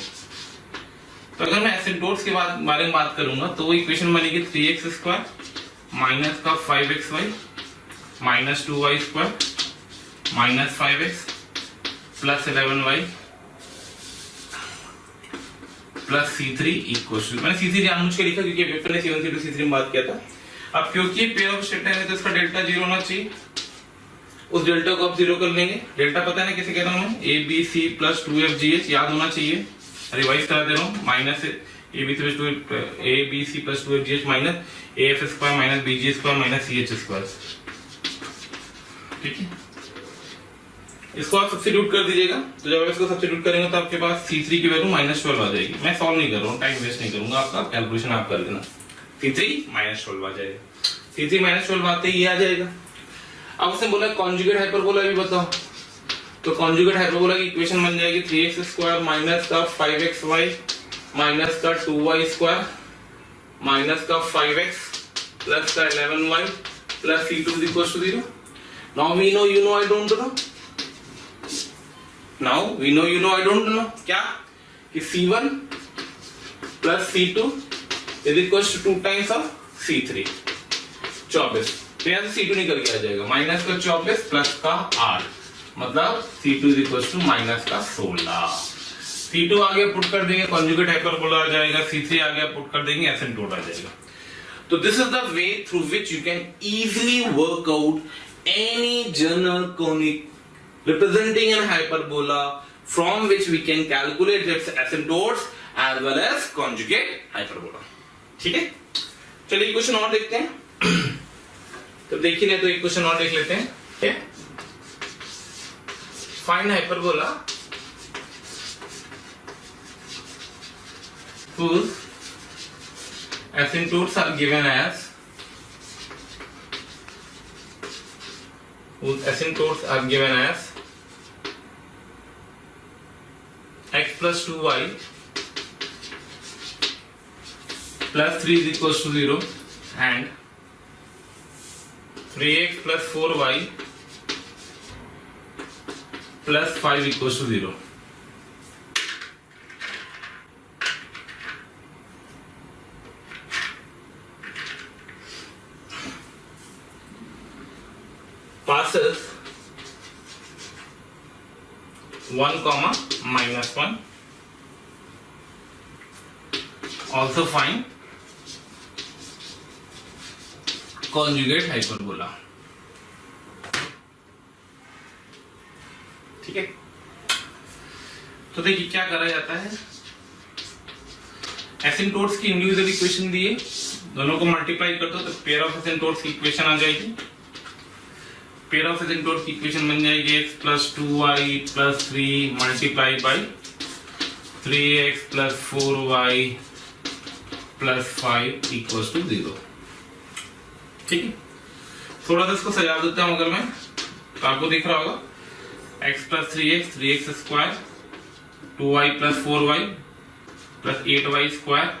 तो अगर मैं एसिम्प्टोट्स के बारे में बात करूंगा तो वो इक्वेशन बनेगी 3x स्क्वायर माइनस का 5xy minus 2y square minus 5x plus 11y plus C3 equal to, मैंने C3 जानबूझ के लिखा क्योंकि पेपर ने C1 C2 C3 में बात किया था। अब क्योंकि पेयर ऑफ स्ट्रेट लाइन है तो इसका डेल्टा 0 होना चाहिए, उस डेल्टा को आप 0 कर लेंगे, डेल्टा पता है ना कैसे कह रहा हूं मैं, ABC प्लस 2FGH याद होना चाहिए, रिवाइज करा दे रहा हूं, minus ABC plus 2FGH minus AF square minus BG square minus CH square, ठीक है। इसको आप सब्स्टिट्यूट कर दीजिएगा, तो जब आप इसको सब्स्टिट्यूट करेंगे तो आपके पास C3 की वैल्यू -12 आ जाएगी। मैं सॉल्व नहीं कर रहा हूँ, टाइम वेस्ट नहीं करूंगा आपका, कैलकुलेशन आप कर देना, C3 -12 आ जाएगा, C3 -12 आते ही ये आ जाएगा। अब उसने बोला कॉन्जुगेट हाइपरबोला भी बताओ, तो कॉन्जुगेट हाइपरबोला की इक्वेशन बन जाएगी 3x स्क्वायर माइनस का 5xy माइनस का 2y स्क्वायर माइनस का 5x प्लस का 11y plus C2 is equals to 0. Now we know, you know, I don't know. Now we know, you know, I don't know. क्या कि C1 plus C2 is equals to 2 times of C3, 24, तो यहाँ से C2 निकल के आ जाएगा, minus का 24 plus का 8, मतलब C2 is equals to minus का 16, C2 आगे पुट कर देंगे कॉन्जुगेट हाइपरबोला आ जाएगा, C3 आगे पुट कर देंगे एसिम्प्टोट आ जाएगा। तो this is the way through which you can easily work out any general conic representing an hyperbola from which we can calculate its asymptotes as well as conjugate hyperbola, ठीक है। चलिए question और देखते हैं, तो देखिए नहीं तो एक क्वेश्चन और देख लेते हैं। Find hyperbola whose asymptotes are given as x plus 2y plus 3 is equals to 0 and 3x plus 4y plus 5 equals to 0. Passes 1, -1. Also find conjugate hyperbola. ठीक है। तो देखिए क्या करा जाता है, एसिम्प्टोट्स की इंडिविजुअल इक्वेशन दिए, दोनों को मल्टीप्लाई कर दो तो पेयर ऑफ एसिम्प्टोट्स की इक्वेशन आ जाएगी। पेयर ऑफ एसिम्प्टोट्स की इक्वेशन बन जाएगी x + 2y + 3 multiply by 3x + 4y + 5 = 0। ठीक है, थोड़ा सा इसको सजा देता हूं अगर मैं, तो आपको दिख रहा होगा x + 3x 3x², 2y + 4y + 8y²,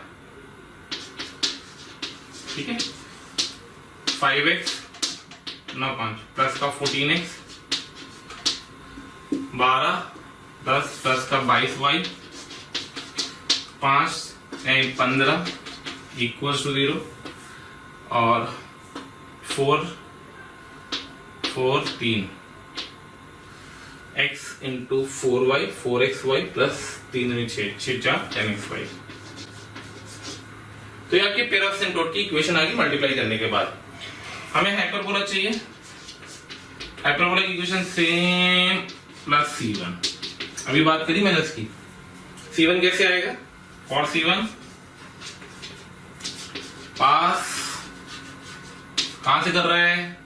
ठीक है, 5x 9 5 प्लस का 14x 12 10 प्लस का 22y 5 15 = 0 और 4 4 3 x × 4y 4xy plus 3 6 6 4 10xy। तो ये आपकी पेयर ऑफ एसिम्प्टोट की इक्वेशन आ गई मल्टीप्लाई करने के बाद। हमें हाइपरबोला चाहिए, हाइपरबोला की इक्वेशन सेम प्लस c1। अभी बात करी मैंने इसकी, c1 कैसे आएगा, और c1 पास कहां से कर रहा है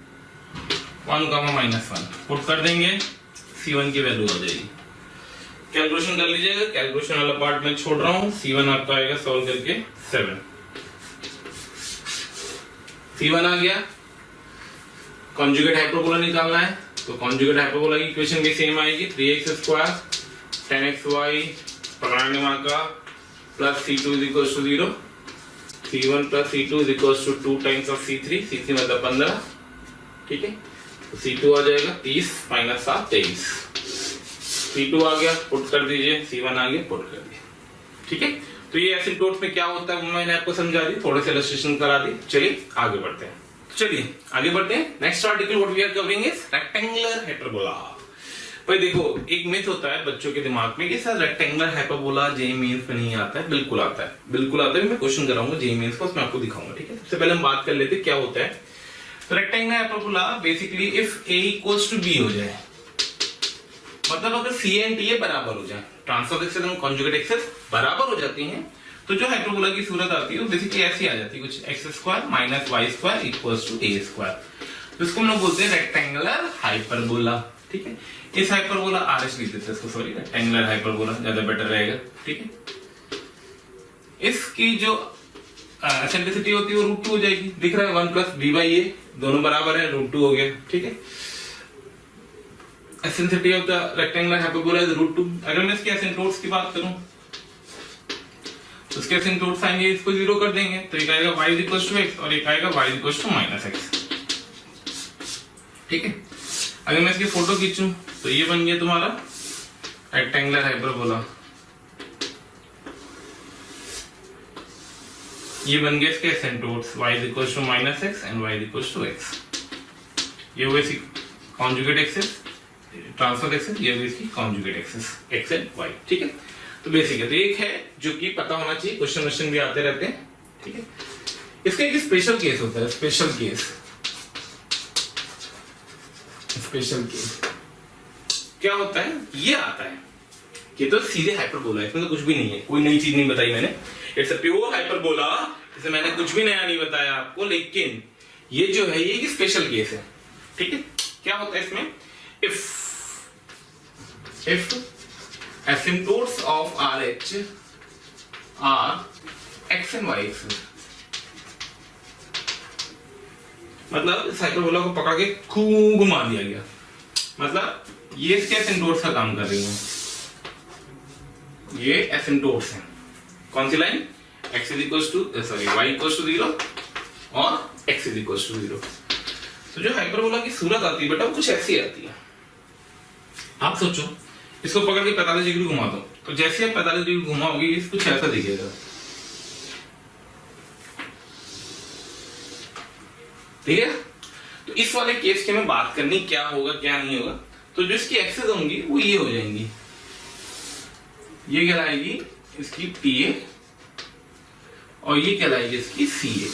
1, -1 पुट कर देंगे, c1 की वैल्यू आ जाएगी। कैलकुलेशन कर लीजिएगा, कैलकुलेशन वाला पार्ट मैं छोड़ रहा हूं। c1 आपका आएगा सॉल्व करके 7। c1 आ गया, कॉन्जुगेट हाइपरबोला निकालना है, तो कॉन्जुगेट हाइपरबोला की इक्वेशन भी सेम आएगी, 3x² 10xy पकड़ने का plus c2 = 0, c1 + c2 = 2 times of c3 मतलब 15, ठीक है। तो c2 आ जाएगा 30 - 7 23, c2 आ गया, पुट कर दीजिए, c1 आ गया, पुट कर दिया, ठीक है। तो ये एसिम्प्टोट्स में क्या होता है वो मैंने आपको समझा दी, थोड़े से इलस्ट्रेशन करा दी। चलिए आगे बढ़ते हैं, next article what we are covering is rectangular hyperbola. भाई देखो, एक मिथ होता है बच्चों के दिमाग में कि sir rectangular hyperbola JEE mains में नहीं आता है। बिल्कुल आता है, बिल्कुल आता है। मैं क्वेश्चन कराऊंगा जेईई मेंस का, उसमें आपको दिखाऊंगा, ठीक है। सबसे पहले हम बात कर लेते हैं क्या होता है। तो rectangular hyperbola basically if a = b हो जाए, मतलब अगर c एंड t बराबर हो जाए, ट्रांसफर एक्सेस और कॉन्जुगेट एक्सेस बराबर हो जाती हैं, तो जो हाइपरबोला की सूरत आती है वो बेसिकली ऐसी आ जाती है, कुछ x² - y² = a²। तो इसको हम लोग बोलते हैं रेक्टेंगुलर हाइपरबोला, ठीक है। इस हाइपरबोला RH लिख देते हैं इसको, सॉरी, रेक्टेंगुलर हाइपरबोला ज्यादा बेटर रहेगा, ठीक है। इसकी जो एसेंट्रिसिटी होती है वो √2 हो जाएगी, दिख रहा है 1 + b/a, दोनों बराबर है, √2 हो गया, ठीक है। Eccentricity of the rectangular hyperbola is √2। अगर मैं इसके एसिम्प्टोट्स की बात करूं तो इसके एसिम्प्टोट्स आएंगे, इसको 0 कर देंगे, तो एक आएगा y = x और एक आएगा y = -x, ठीक है। अगर मैं इसकी फोटो खींचूं तो ये बन गया तुम्हारा रेक्टेंगुलर हाइपरबोला, ये बन गया इसके asymptotes y = -x and y = x। ये हुए इसकी कॉन्जुगेट एक्सेस, ट्रांसफर एक्सेस, ये हुई इसकी conjugate axes x and y, ठीक है। तो बेसिक है, तो एक है जो कि पता होना चाहिए, क्वेश्चन भी आते रहते हैं, ठीक है। इसका एक स्पेशल केस होता है, स्पेशल केस क्या होता है, ये आता है, ये तो सीधे हाइपरबोला है, इसमें तो कुछ भी नहीं है, कोई नई चीज नहीं बताई मैंने, इट्स अ प्योर हाइपरबोला, इसमें मैंने कुछ भी नया नहीं बताया आपको। लेकिन ये जो है ये एक स्पेशल केस है, ठीक है। क्या होता है इसमें, if asymptotes of RH are x and y axis, मतलब इस हाइपरबोला को पकड़ के खूब घुमा दिया गया, मतलब ये इसके एसिम्प्टोट्स का काम कर रही है, ये एसिम्प्टोट्स हैं। कौन सी लाइन, x y = 0 और x = 0। तो जो हाइपरबोला की सूरत आती है बेटा वो कुछ ऐसी आती है। आप सोचो इसको पकड़ के 45 डिग्री घुमा दो, तो जैसे आप 45 डिग्री घुमाओगे इसको कुछ ऐसा दिखेगा, ठीक है। तो इस वाले केस की मैं बात करनी, क्या होगा क्या नहीं होगा। तो जो इसकी एक्सेस होंगी वो ये हो जाएंगी, ये कहलाएगी इसकी TA और ये कहलाएगी इसकी CA,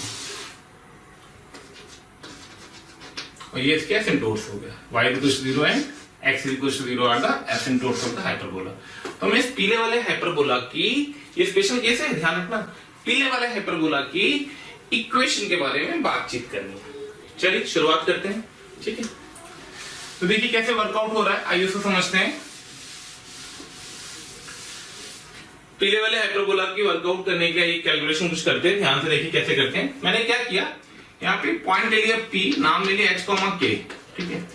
और ये इसके एसिम्प्टोट्स हो गया, y = 0 and x is equals to 0 are the asymptotes of the hyperbola। तो हमें इस पीले वाले हाइपरबोला की, ये स्पेशल केस है, ध्यान रखना, पीले वाले हाइपरबोला की इक्वेशन के बारे में बातचीत करनी है। चलिए शुरुआत करते हैं, ठीक है। तो देखिए कैसे वर्कआउट हो रहा है, आइए उसको समझते हैं। पीले वाले हाइपरबोला की वर्कआउट करने के लिए कैलकुलेशन कुछ करते हैं, ध्यान से देखिए कैसे करते हैं। मैंने क्या किया, यहाँ पे पॉइंट ले लिया P, नाम ले लिया h, k, ठीक है।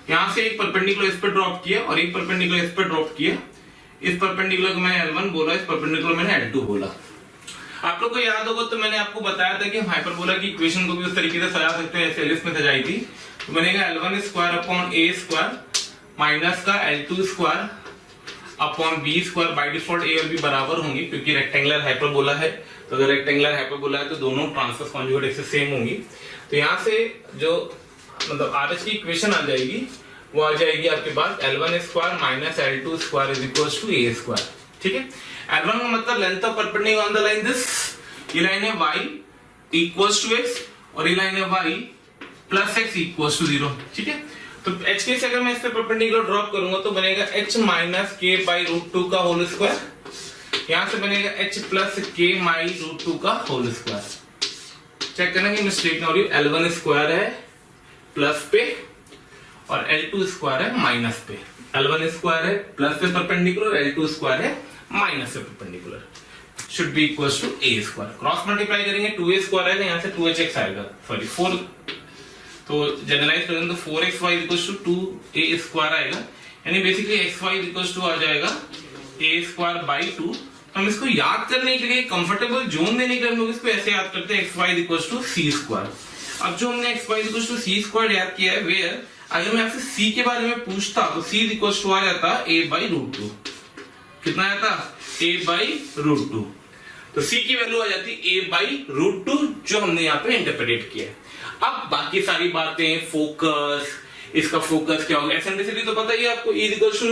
यहां से एक परपेंडिकुलर इस पर ड्रॉप किया और एक परपेंडिकुलर इस पर ड्रॉप किया। इस परपेंडिकुलर को मैंने L1 बोला, इस परपेंडिकुलर मैंने L2 बोला। आप लोग को याद होगा तो मैंने आपको बताया था कि हम हाइपरबोला की इक्वेशन को भी उस तरीके से सजा सकते हैं जैसे एलिस में सजाई थी। तो मैंने कहा L1 square upon a square minus का L2 square upon b square. By default a और b बराबर होंगे क्योंकि रेक्टेंगुलर हाइपरबोला है, तो अगर रेक्टेंगुलर हाइपरबोला है तो दोनों ट्रांसवर्स कॉन्जुगेट इससे सेम होंगी। तो यहाँ से जो मतलब आरएच की इक्वेशन आ जाएगी वो आ जाएगी आपके पास L1 square minus L2 square is equals to a square, ठीक है। L1 का मतलब length of perpendicular on the line this, ये लाइन है y इक्वल्स टू x और ये लाइन है y plus x equals to 0, ठीक है। तो h के से अगर मैं इस पे परपेंडिकुलर ड्रॉप करूंगा तो बनेगा h minus k by root 2 का होल स्क्वायर, यहां से बनेगा h plus k by root 2 का होल स्क्वायर। चेक करना कि मिस्टेक ना हो रही, L1 स्क्वायर है प्लस पे और L2 स्क्वायर है माइनस पे। L1 स्क्वायर है प्लस पे परपेंडिकुलर, L2 स्क्वायर है माइनस पे perpendicular, should be equals to a square. Cross multiply करेंगे 2a स्क्वायर आएगा, यहां से 2hx आएगा, सॉरी 4, तो जनरलाइज करेंगे तो 4xy equals to 2a square आएगा, यानी बेसिकली xy इक्वल्स टू आ जाएगा a स्क्वायर बाई 2। हम इसको याद करने के लिए कंफर्टेबल जोन देने के लिए हम लोग इसको ऐसे याद करते हैं xy equals to c square. अब जो हमने xy equals to c square याद किया है, वेयर अगर मैं आपसे c के बारे में पूछता तो c इक्वल्स टू आ जाता a बाई रूट 2। कितना आता a बाई रूट 2, तो c की वैल्यू आ जाती a बाई रूट 2 जो हमने यहाँ पे इंटरप्रेट किया है। अब बाकी सारी बातें, फोकस, इसका फोकस क्या होगा, एसेंट्रिसिटी तो पता ही है आपको, e इक्वल्स टू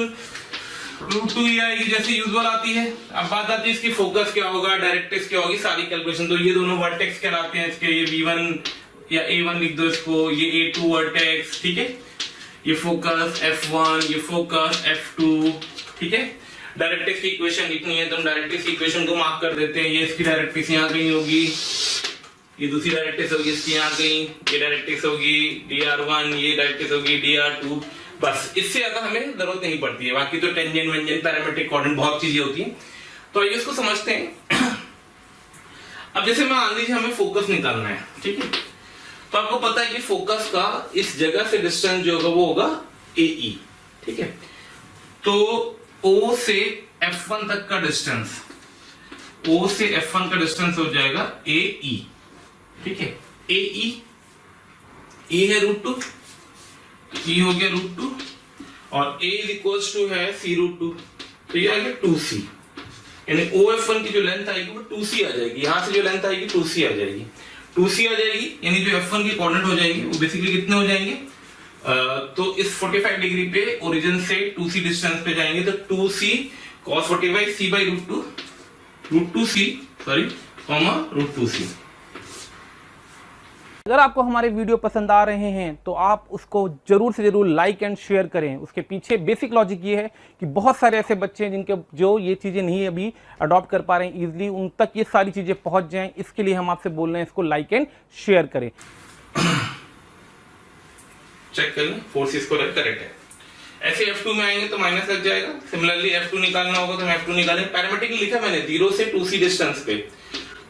रूट 2 आएगी जैसे यूजुअल आती है। अब बात आती है इसकी फोकस क्या होगा, डायरेक्ट्रिक्स क्या होगी, सारी कैलकुलेशन। तो ये दोनों वर्टेक्स कहलाते हैं इसके, ये V1 या A1 लिख दो इसको, ये A2 वर्टेक्स, ठीक है। ये फोकस F1, ये फोकस F2, ठीक है। डायरेक्ट्रिक्स की इक्वेशन लिखनी है तो हम डायरेक्ट्रिक्स की इक्वेशन को मार्क कर देते हैं। ये इसकी डायरेक्ट्रिक्स यहाँ कहीं होगी, ये दूसरी डायरेक्ट्रिक्स होगी इसकी यहाँ कहीं, ये डायरेक्ट्रिक्स होगी dr1, ये डायरेक्ट्रिक्स होगी dr2, बस इससे ज्यादा हमें जरूरत नहीं पड़ती है। बाकी तो टेंजेंट वेंजेंट पैरामेट्रिक कोऑर्डिनेट बहुत चीजें होती हैं। तो आइए इसको समझते हैं। अब जैसे मान लीजिए हमें फोकस निकालना है, ठीक है। तो आपको पता है कि फोकस का इस जगह से डिस्टेंस जो होगा वो होगा AE, ठीक है। तो O से F1 तक का डिस्टेंस, O से F1 का डिस्टेंस हो जाएगा AE, ठीक है। AE, E है रूट 2, E हो गया रूट 2 और A इज इक्वल्स टू है C रूट 2, तो ये आ गया 2C, यानी OF1 की जो लेंथ आएगी वो 2C आ जाएगी। यहां से जो लेंथ आएगी 2C आ जाएगी, 2C आ जाएगी, यानी जो F1 की कोऑर्डिनेट हो जाएंगे वो बेसिकली कितने हो जाएंगे, तो इस 45 डिग्री पे ओरिजिन से 2C डिस्टेंस पे जाएंगे तो 2C cos 45 C by root 2C sorry comma root 2C। अगर आपको हमारे वीडियो पसंद आ रहे हैं तो आप उसको जरूर से जरूर लाइक एंड शेयर करें। उसके पीछे बेसिक लॉजिक ये है कि बहुत सारे ऐसे बच्चे हैं जिनके जो ये चीज़ें नहीं अभी अडॉप्ट कर पा रहे हैं इजीली, उन तक ये सारी चीज़ें पहुंच जाएं। इसके लिए हम आपसे बोल रहे हैं इसको लाइक एंड शेयर करें। चेक कर लें, 4C स्क्वायर करेक्ट है। ऐसे F2 में आएंगे तो माइनस लग जाएगा। सिमिलरली F2 निकालना होगा तो हम F2 निकालें। पैरामेट्रिक लिखा मैंने 0 से 2C डिस्टेंस पे,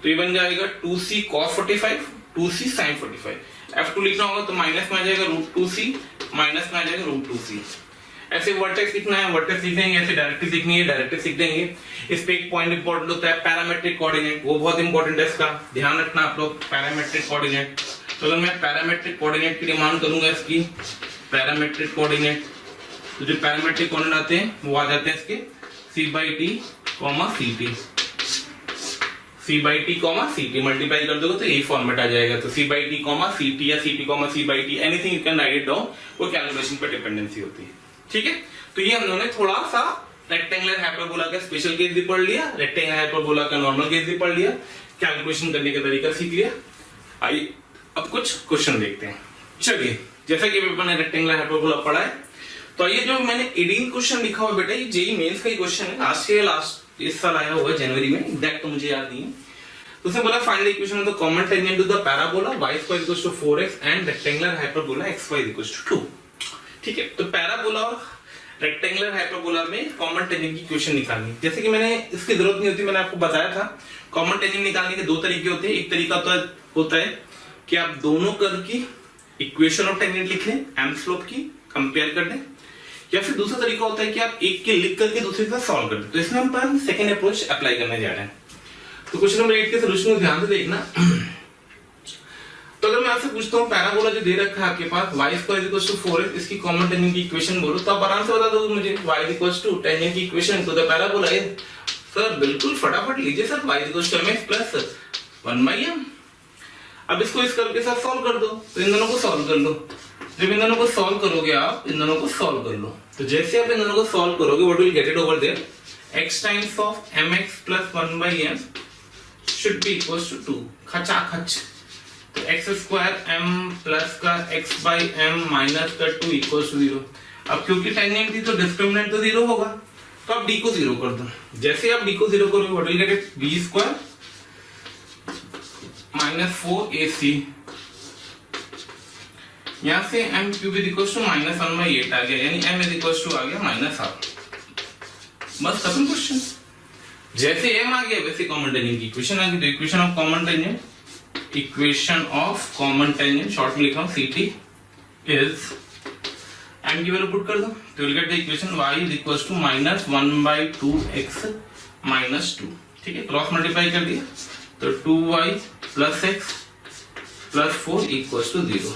तो ये बन जाएगा 2C cos 45 2C sin 45। F2 लिखना होगा तो माइनस में आ जाएगा रूट 2C, माइनस में आ जाएगा रूट 2C। ऐसे वर्टेक्स लिखना है, वर्टेक्स लिख देंगे। ऐसे डायरेक्ट्रिक्स लिखनी है, डायरेक्ट्रिक्स लिख देंगे। इस पे एक पॉइंट इंपॉर्टेंट होता है पैरामेट्रिक कोऑर्डिनेट, वो बहुत इंपॉर्टेंट है, इसका ध्यान रखना आप लोग। पैरामेट्रिक कोऑर्डिनेट, तो अगर मैं पैरामेट्रिक कोऑर्डिनेट की डिमांड करूंगा इसकी पैरामेट्रिक कोऑर्डिनेट, तो जो पैरामेट्रिक कोऑर्डिनेट आते हैं वो आ जाते हैं इसके C/T, CT, C/T, CT multiply कर दोगे तो यही फॉर्मेट आ जाएगा। तो C/T, CT या CT, C/T anything you can write it down, वो कैलकुलेशन पर डिपेंडेंसी होती है, ठीक है। तो ये हम लोगों ने थोड़ा सा रेक्टेंगुलर हाइपरबोला का स्पेशल केस भी पढ़ लिया, रेक्टेंगुलर हाइपरबोला का नॉर्मल केस भी पढ़ लिया, कैलकुलेशन करने का तरीका सीख लिया। आइए अब कुछ क्वेश्चन देखते हैं। चलिए, जैसा कि अपन ने रेक्टेंगुलर हाइपरबोला पढ़ा है तो तो ये जो मैंने 18 क्वेश्चन लिखा हुआ बेटा, ये जेई मेंस का ही क्वेश्चन है, लास्ट इस साल आया हुआ है जनवरी में, एग्जैक्ट तो मुझे याद नहीं है। तो उसने बोला find the equation of the common tangent to the parabola y² = 4x and rectangular hyperbola xy = 2। ठीक है, तो पैराबोला और रेक्टेंगुलर हाइपरबोला में कॉमन टेंजेंट की इक्वेशन निकालनी। जैसे कि मैंने इसकी जरूरत नहीं होती, मैंने आपको बताया था कॉमन टेंजेंट निकालने के दो तरीके होते हैं। एक तरीका होता है कि आप दोनों कर्व की इक्वेशन ऑफ टेंजेंट लिख लें, एम स्लोप की कंपेयर कर दें, या फिर दूसरा तरीका होता है कि आप एक के लिख करके दूसरे के साथ सॉल्व कर दें। तो इसमें हम सेकंड अप्रोच अप्लाई करने जा रहे हैं। तो क्वेश्चन नंबर 8 के सॉल्यूशन को ध्यान से देखना। तो अगर मैं आपसे पूछता हूँ पैराबोला जो दे रखा है आपके पास y² = 4x, इसकी कॉमन टेंजेंट की इक्वेशन बोलो, तो आप आराम से बता दो मुझे y = टेंजेंट की equation two the parabola is. Sir बिल्कुल फटाफट लीजिए सर, y = mx + 1/m। अब इसको इस कर्व के साथ सॉल्व कर दो, तो इन दोनों को सॉल्व कर लो। जब इन दोनों को सॉल्व करोगे आप, इन दोनों को सॉल्व कर लो, तो जैसे आप इन दोनों को सॉल्व करोगे, what will get it over there, x times of mx + 1/m should be equals to 2। खचा खच, तो x² m प्लस का x/m माइनस का 2 इक्वल्स टू 0। अब क्योंकि टेंजेंट थी तो डिस्क्रिमिनेंट तो 0 होगा, तो आप d को 0 कर दो। जैसे आप d को 0 करोगे, what will get it, b² - 4ac। यहां से m³ = -1/8 आ गया, यानी m = आ गया -8। बस खत्म क्वेश्चन। जैसे m आ गया वैसे कॉमन टेंजेंट की इक्वेशन आ गई। तो equation of common tangent short में लिखा हूं CT इज, m की वैल्यू पुट कर दो, तो will get the equation y = -1/2x - 2। ठीक है, क्रॉस मल्टीप्लाई कर दिया, तो 2y + x + 4 = 0।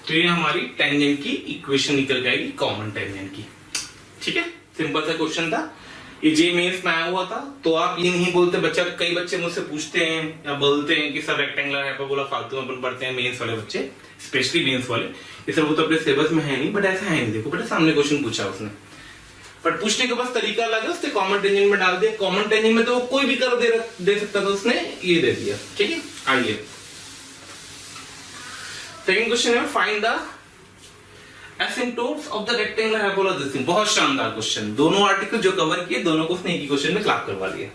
तो ये हमारी टेंजेंट की इक्वेशन निकल जाएगी, कॉमन टेंजेंट की। ठीक है, सिंपल सा क्वेश्चन था, ये जे मेंस में आया हुआ था। तो आप ये नहीं बोलते, कई बच्चे मुझसे पूछते हैं या बोलते हैं कि सर रेक्टेंगुलर हाइपरबोला फालतू में अपन पढ़ते हैं, मेंस वाले बच्चे, स्पेशली मेंस वाले, ये सर वो तो अपने सिलेबस में है नहीं। बट ऐसा है नहीं, देखो बेटा सामने क्वेश्चन पूछा उसने, बट पूछने के बस तरीका अलग है, उसने कॉमन टेंजेंट में डाल दिया। कॉमन टेंजेंट में तो वो कोई भी कर्व दे सकता था, उसने ये दे दिया। ठीक है, आइए सेकंड क्वेश्चन है, find the asymptotes of the rectangular hyperbola this thing. बहुत शानदार क्वेश्चन, दोनों आर्टिकल जो कवर किए दोनों को उसने एक ही क्वेश्चन में क्लैप करवा दिया।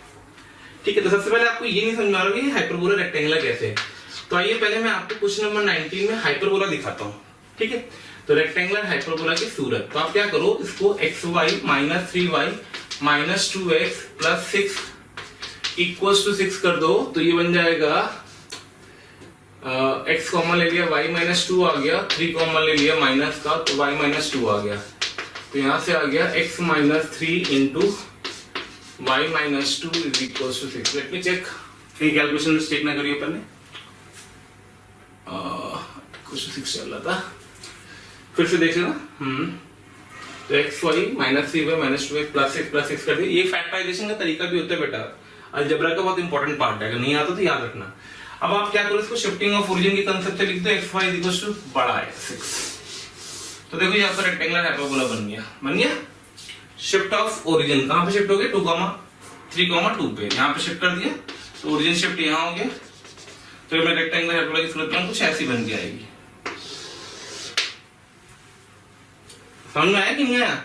ठीक है, तो सबसे पहले आपको ये नहीं समझ में आ रहा है हाइपरबोला रेक्टेंगुलर कैसे है। तो आइए पहले मैं आपको क्वेश्चन नंबर 19 में हाइपरबोला दिखाता हूं। ठीक है, तो रेक्टेंगुलर हाइपरबोला की सूरत, तो आप क्या करो, इसको xy - 3y - 2x + 6 = 6 कर दो, तो ये बन जाएगा x कॉमन ले लिया, y - 2 आ गया, 3 कॉमन ले लिया माइनस का, तो y - 2 आ गया। तो यहां से आ गया x - 3 × y - 2 = 6। Let me check, ये कैलकुलेशन मिस्टेक ना करिए पहले, क्वेश्चन 6 चल रहा था, फिर से देख लेना। तो xy - 3y - 2x + 6 कर दिया। ये फैक्टराइजेशन का तरीका भी होता है बेटा, अलजेब्रा का बहुत इंपॉर्टेंट पार्ट है, अगर नहीं आता तो याद रखना। अब आप क्या करो, इसको शिफ्टिंग ऑफ ओरिजिन के कांसेप्ट से लिख दो, xy = बड़ा है 6। तो देखो यहाँ पर रेक्टेंगुलर हाइपरबोला बन गया। शिफ्ट ऑफ ओरिजिन कहां पे शिफ्ट हो गया, 2, 3, 2 पे, यहाँ पे शिफ्ट कर दिया, तो ओरिजिन शिफ्ट यहाँ हो गया। तो मैं रेक्टेंगुलर हाइपरबोला की सूरत में कुछ ऐसी बन के आएगी। समझ में आया कि नहीं आया?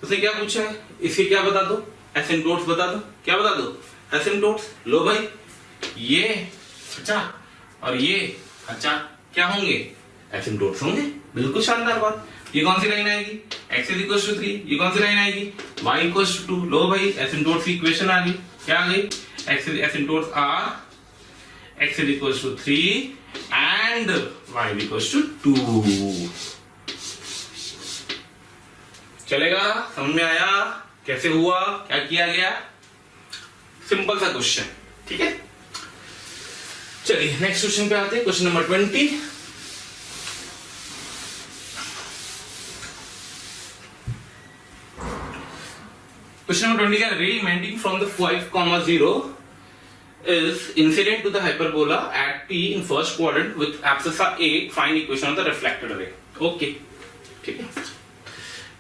उसने क्या पूछा है, इसे क्या बता दो, एसिम्पटोट्स बता दो। क्या बता दो, एसिम्पटोट्स। लो भाई, ये अच्छा और ये अच्छा क्या होंगे, एसिम्पटोट्स होंगे। बिल्कुल शानदार बात। ये कौन सी लाइन आएगी, x = 3। ये कौन सी लाइन आएगी, y = 2। लो भाई, एसिम्पटोट्स की इक्वेशन आ गई। क्या आ गई, एसिम्पटोट्स आर x = 3 एंड y = 2। चलेगा, समझ में आया कैसे हुआ, क्या किया गया, सिंपल सा क्वेश्चन। ठीक है, चलिए नेक्स्ट क्वेश्चन पे आते हैं, क्वेश्चन नंबर 20। क्वेश्चन नंबर 20 का रे emanating from the 5,0 is incident to the hyperbola at P in first quadrant with abscissa A. Find equation of the reflected ray. Okay, ठीक है।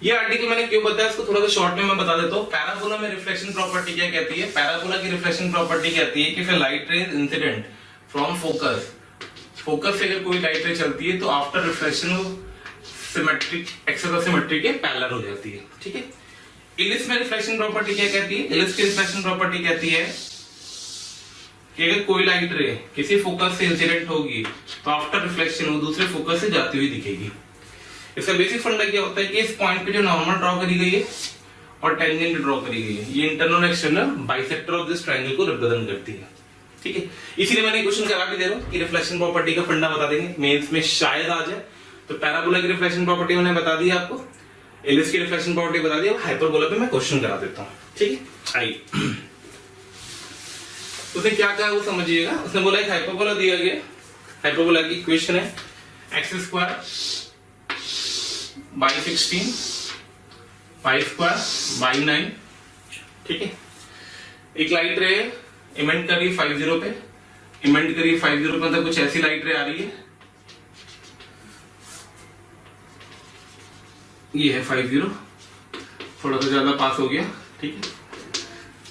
ये आर्टिकल मैंने क्यों बताया, इसको थोड़ा सा शॉर्ट में मैं बता देता हूँ। पैराबोला में रिफ्लेक्शन प्रॉपर्टी क्या कहती है, पैराबोला की रिफ्लेक्शन प्रॉपर्टी कहती है कि फिर light ray incident from focus से अगर कोई लाइट रे चलती है तो after reflection symmetric axis of symmetry के पैरेलल हो जाती है, ठीक है। इलिप्स में रिफ्लेक्शन प्रॉपर्टी क्या कहती है? इलिप्स की रिफ्लेक्शन प्रॉपर्टी कहती है कि अगर कोई लाइट रे किसी फोकस से इंसिडेंट होगी तो आफ्टर रिफ्लेक्शन वो दूसरे फोकस से जाती हुई दिखेगी। इसका बेसिक फंडा क्या होता है कि इस पॉइंट पे जो नॉर्मल ड्रॉ करी गई है और टेंजेंट ड्रॉ करी गई है, ये इंटरनल और external bisector of this triangle को रिप्रेजेंट करती है, ठीक है। इसीलिए मैंने क्वेश्चन करा भी दे रहा हूं कि रिफ्लेक्शन प्रॉपर्टी का फंडा बता देंगे, मेंस में शायद आ जाए। तो पैराबोला की रिफ्लेक्शन प्रॉपर्टी मैंने बता दी आपको, एलिप्स की रिफ्लेक्शन प्रॉपर्टी बता दी, हाइपरबोला पे मैं क्वेश्चन करा देता हूं, ठीक है। आइए, उसने क्या कहा वो समझिएगा। उसने बोला एक हाइपरबोला दिया गया, हाइपरबोला की इक्वेशन है x square by 16 pi square by 9, ठीक है। एक लाइट रे इमेंट कर रही है 50 पे, इमेंट करिए 50 पे, मतलब कुछ ऐसी लाइट रे आ रही है, ये है 50, थोड़ा सा ज्यादा पास हो गया, ठीक है।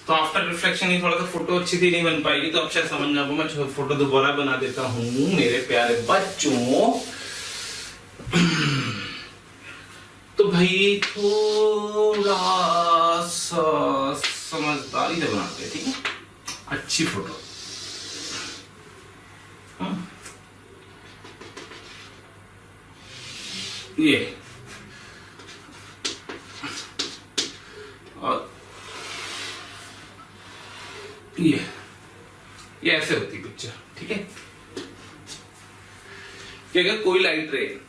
तो आफ्टर रिफ्लेक्शन ही थोड़ा सा फोटो अच्छी थी नहीं बन पाएगी, तो अब शायद समझ ना पाऊँ, मैं फोटो दोबारा बना देता हूँ मेरे प्यारे बच्चों। तो भाई थोड़ा सा समझदारी से बनाते हैं, ठीक है, अच्छी फोटो। ये और ये ऐसे होती पिक्चर, ठीक है। कि अगर कोई लाइट रे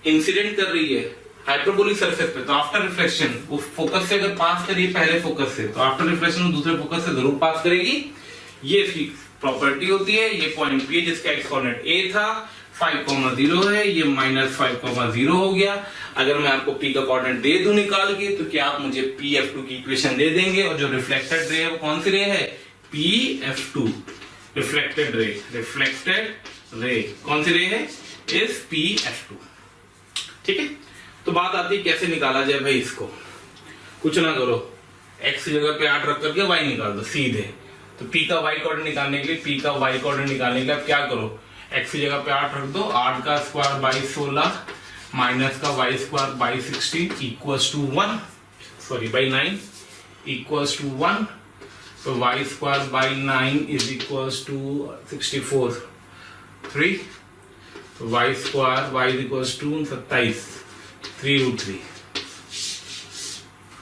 इंसिडेंट कर रही है हाइपरबोलिक सरफेस पे, तो आफ्टर रिफ्लेक्शन वो फोकस से अगर पास करिए पहले फोकस से, तो आफ्टर रिफ्लेक्शन वो दूसरे फोकस से जरूर पास करेगी। ये इसकी प्रॉपर्टी होती है। ये पॉइंट पी है जिसका एक्स कोऑर्डिनेट ए था, 5,0 है, ये -5,0 हो गया। अगर मैं आपको पी का कोऑर्डिनेट दे दूं निकाल के, तो क्या आप मुझे PF2 की इक्वेशन दे देंगे? और जो रिफ्लेक्टेड रे है वो कौन सी रे है? PF2, रिफ्लेक्टेड रे कौन सी रे है? इस PF2, ठीक है। तो बात आती है कैसे निकाला जाए भाई इसको। कुछ ना करो, x की जगह पे 8 रख करके y निकाल दो सीधे। तो p का y कोऑर्डिनेट निकालने के लिए, p का y कोऑर्डिनेट निकालने के लिए आप क्या करो, x की जगह पे 8 रख दो, 8 का स्क्वायर बाई 16 माइनस का y square by 16 equals to 1, sorry by 9 equals to 1। तो y square by 9 is equals to 64, 3। तो y square y is equals to 27, 3√3,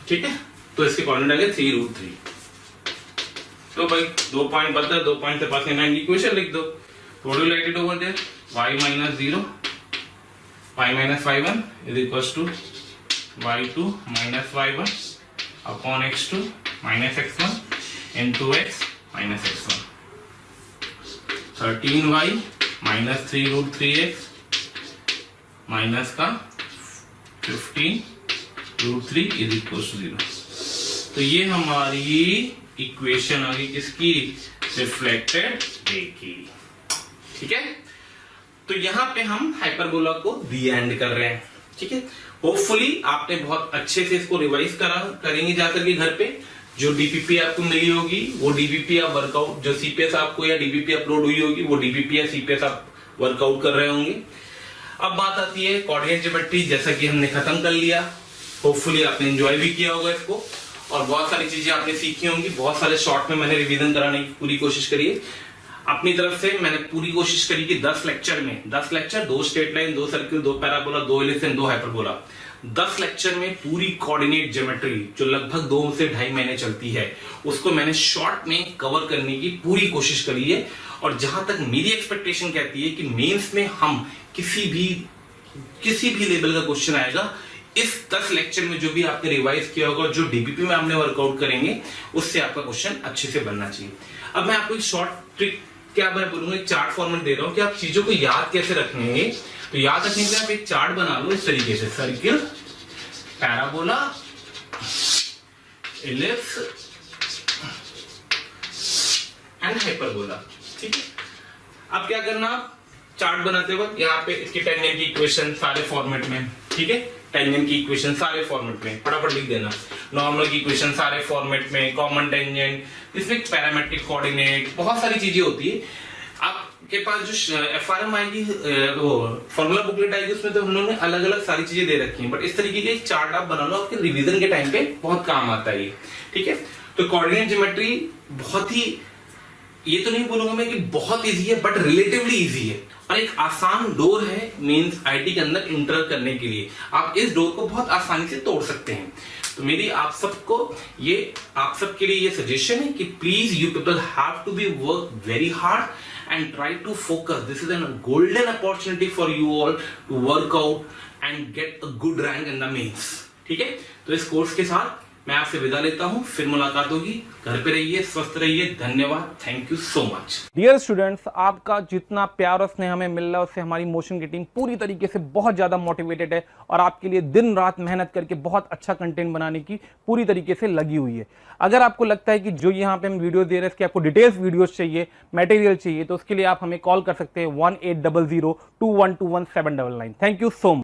ठीक है। तो इसके कोऑर्डिनेट आ गए 3√3। तो भाई 2 पॉइंट बता, 2 पॉइंट से पास करना, इक्वेशन लिख दो। What do you write it over there? y minus 0, y minus y1 is equals to y2 minus y1 upon x2 minus x1 into x minus x1. 13y minus 3√3x minus का 15√3 is equals to 0. तो ये हमारी equation आ गई किसकी? Reflected ray की, ठीक है। तो यहां पे हम हाइपरबोला को दी एंड कर रहे हैं, ठीक है। होपफुली आपने बहुत अच्छे से इसको रिवाइज करेंगे जाकर के घर पे। जो डीपीपी आपको मिली होगी वो डीपीपी आप वर्कआउट, जो सीपीएस आपको या डीपीपी अपलोड हुई होगी वो डीपीपी या सीपीएस आप वर्कआउट कर रहे होंगे। अब बात आती है कोऑर्डिनेट ज्योमेट्री, जैसा कि हमने खत्म कर लिया। होपफुली आपने एंजॉय भी किया होगा इसको और बहुत सारी चीजें आपने सीखी होंगी। बहुत सारे शॉर्ट में मैंने रिवीजन कराने की पूरी कोशिश करी है। अपनी तरफ से मैंने पूरी कोशिश करी कि 10 लेक्चर में 10 lecture, 2 straight line, 2 circle, 2 parabola, 2 ellipse and 2 hyperbola, 10 lecture में पूरी कोऑर्डिनेट ज्योमेट्री जो लगभग 2 से 2.5 महीने चलती है उसको मैंने शॉर्ट में कवर करने की पूरी कोशिश करी है। और जहां तक मेरी एक्सपेक्टेशन कहती है कि मेंस में हम किसी भी लेवल का क्वेश्चन आएगा, इस 10 लेक्चर में जो भी आपने रिवाइज किया होगा, जो डीपीपी में हमने वर्कआउट करेंगे, उससे आपका क्वेश्चन अच्छे से बनना चाहिए। अब मैं आपको एक शॉर्ट ट्रिक, क्या मैं बोलूंगा, एक चार्ट फॉर्मेट दे रहा हूं कि आप चीजों को याद कैसे रखेंगे। तो याद रखने के लिए आप एक चार्ट बना लो इस तरीके से, circle, parabola, ellipse and hyperbola, ठीक है। अब क्या करना, चार्ट बनाते वक्त यहाँ पे इसकी टेंजेंट की इक्वेशन सारे फॉर्मेट में, ठीक है, टेंजेंट की इक्वेशन सारे फॉर्मेट में फटाफट लिख देना। नॉर्मल की इक्वेशन सारे फॉर्मेट में, कॉमन टेंजेंट, इसमें पैरामेट्रिक कोऑर्डिनेट, बहुत सारी चीजें होती है। आप के पास जो FRM आएगी, वो फॉर्मूला बुकलेट आएगी, उसमें तो हम लोगों ने अलग अलग सारी चीजें दे रखी हैं, बट इस तरीके के एक चार्ट आप बना लो, आपके रिवीजन के टाइम पे बहुत काम आता है ये। ठीक है, तो कोऑर्डिनेट ज्योमेट्री बहुत ही, ये तो नहीं बोलूंगा मैं कि बहुत इजी है, बट रिलेटिवली इजी है और एक आसान डोर है मींस आईटी के अंदर इंटर करने के लिए। आप इस डोर को बहुत आसानी से तोड़ सकते हैं। तो मेरी आप सबको आप सबके लिए ये सजेशन है कि please you people have to be work very hard and try to focus. This is an golden opportunity for you all to work out and get a good rank in the mains. ठीक है, तो इस course के साथ मैं आपसे विदा लेता हूं, फिर मुलाकात होगी। घर पे रहिए, स्वस्थ रहिए, धन्यवाद, thank you so much. Dear students, आपका जितना प्यार और स्नेह हमें मिल रहा है उससे हमारी मोशन की टीम पूरी तरीके से बहुत ज़्यादा मोटिवेटेड है और आपके लिए दिन रात मेहनत करके बहुत अच्छा कंटेंट बनाने की पूरी तरीके से लगी हुई है। अगर आपको लगता है कि जो यहाँ पे हम वीडियो दे रहे हैं इसके आपको डिटेल्स वीडियोस चाहिए, मटेरियल चाहिए, तो उसके लिए आप हमें कॉल कर सकते हैं 1800 2121 799। Thank you so much.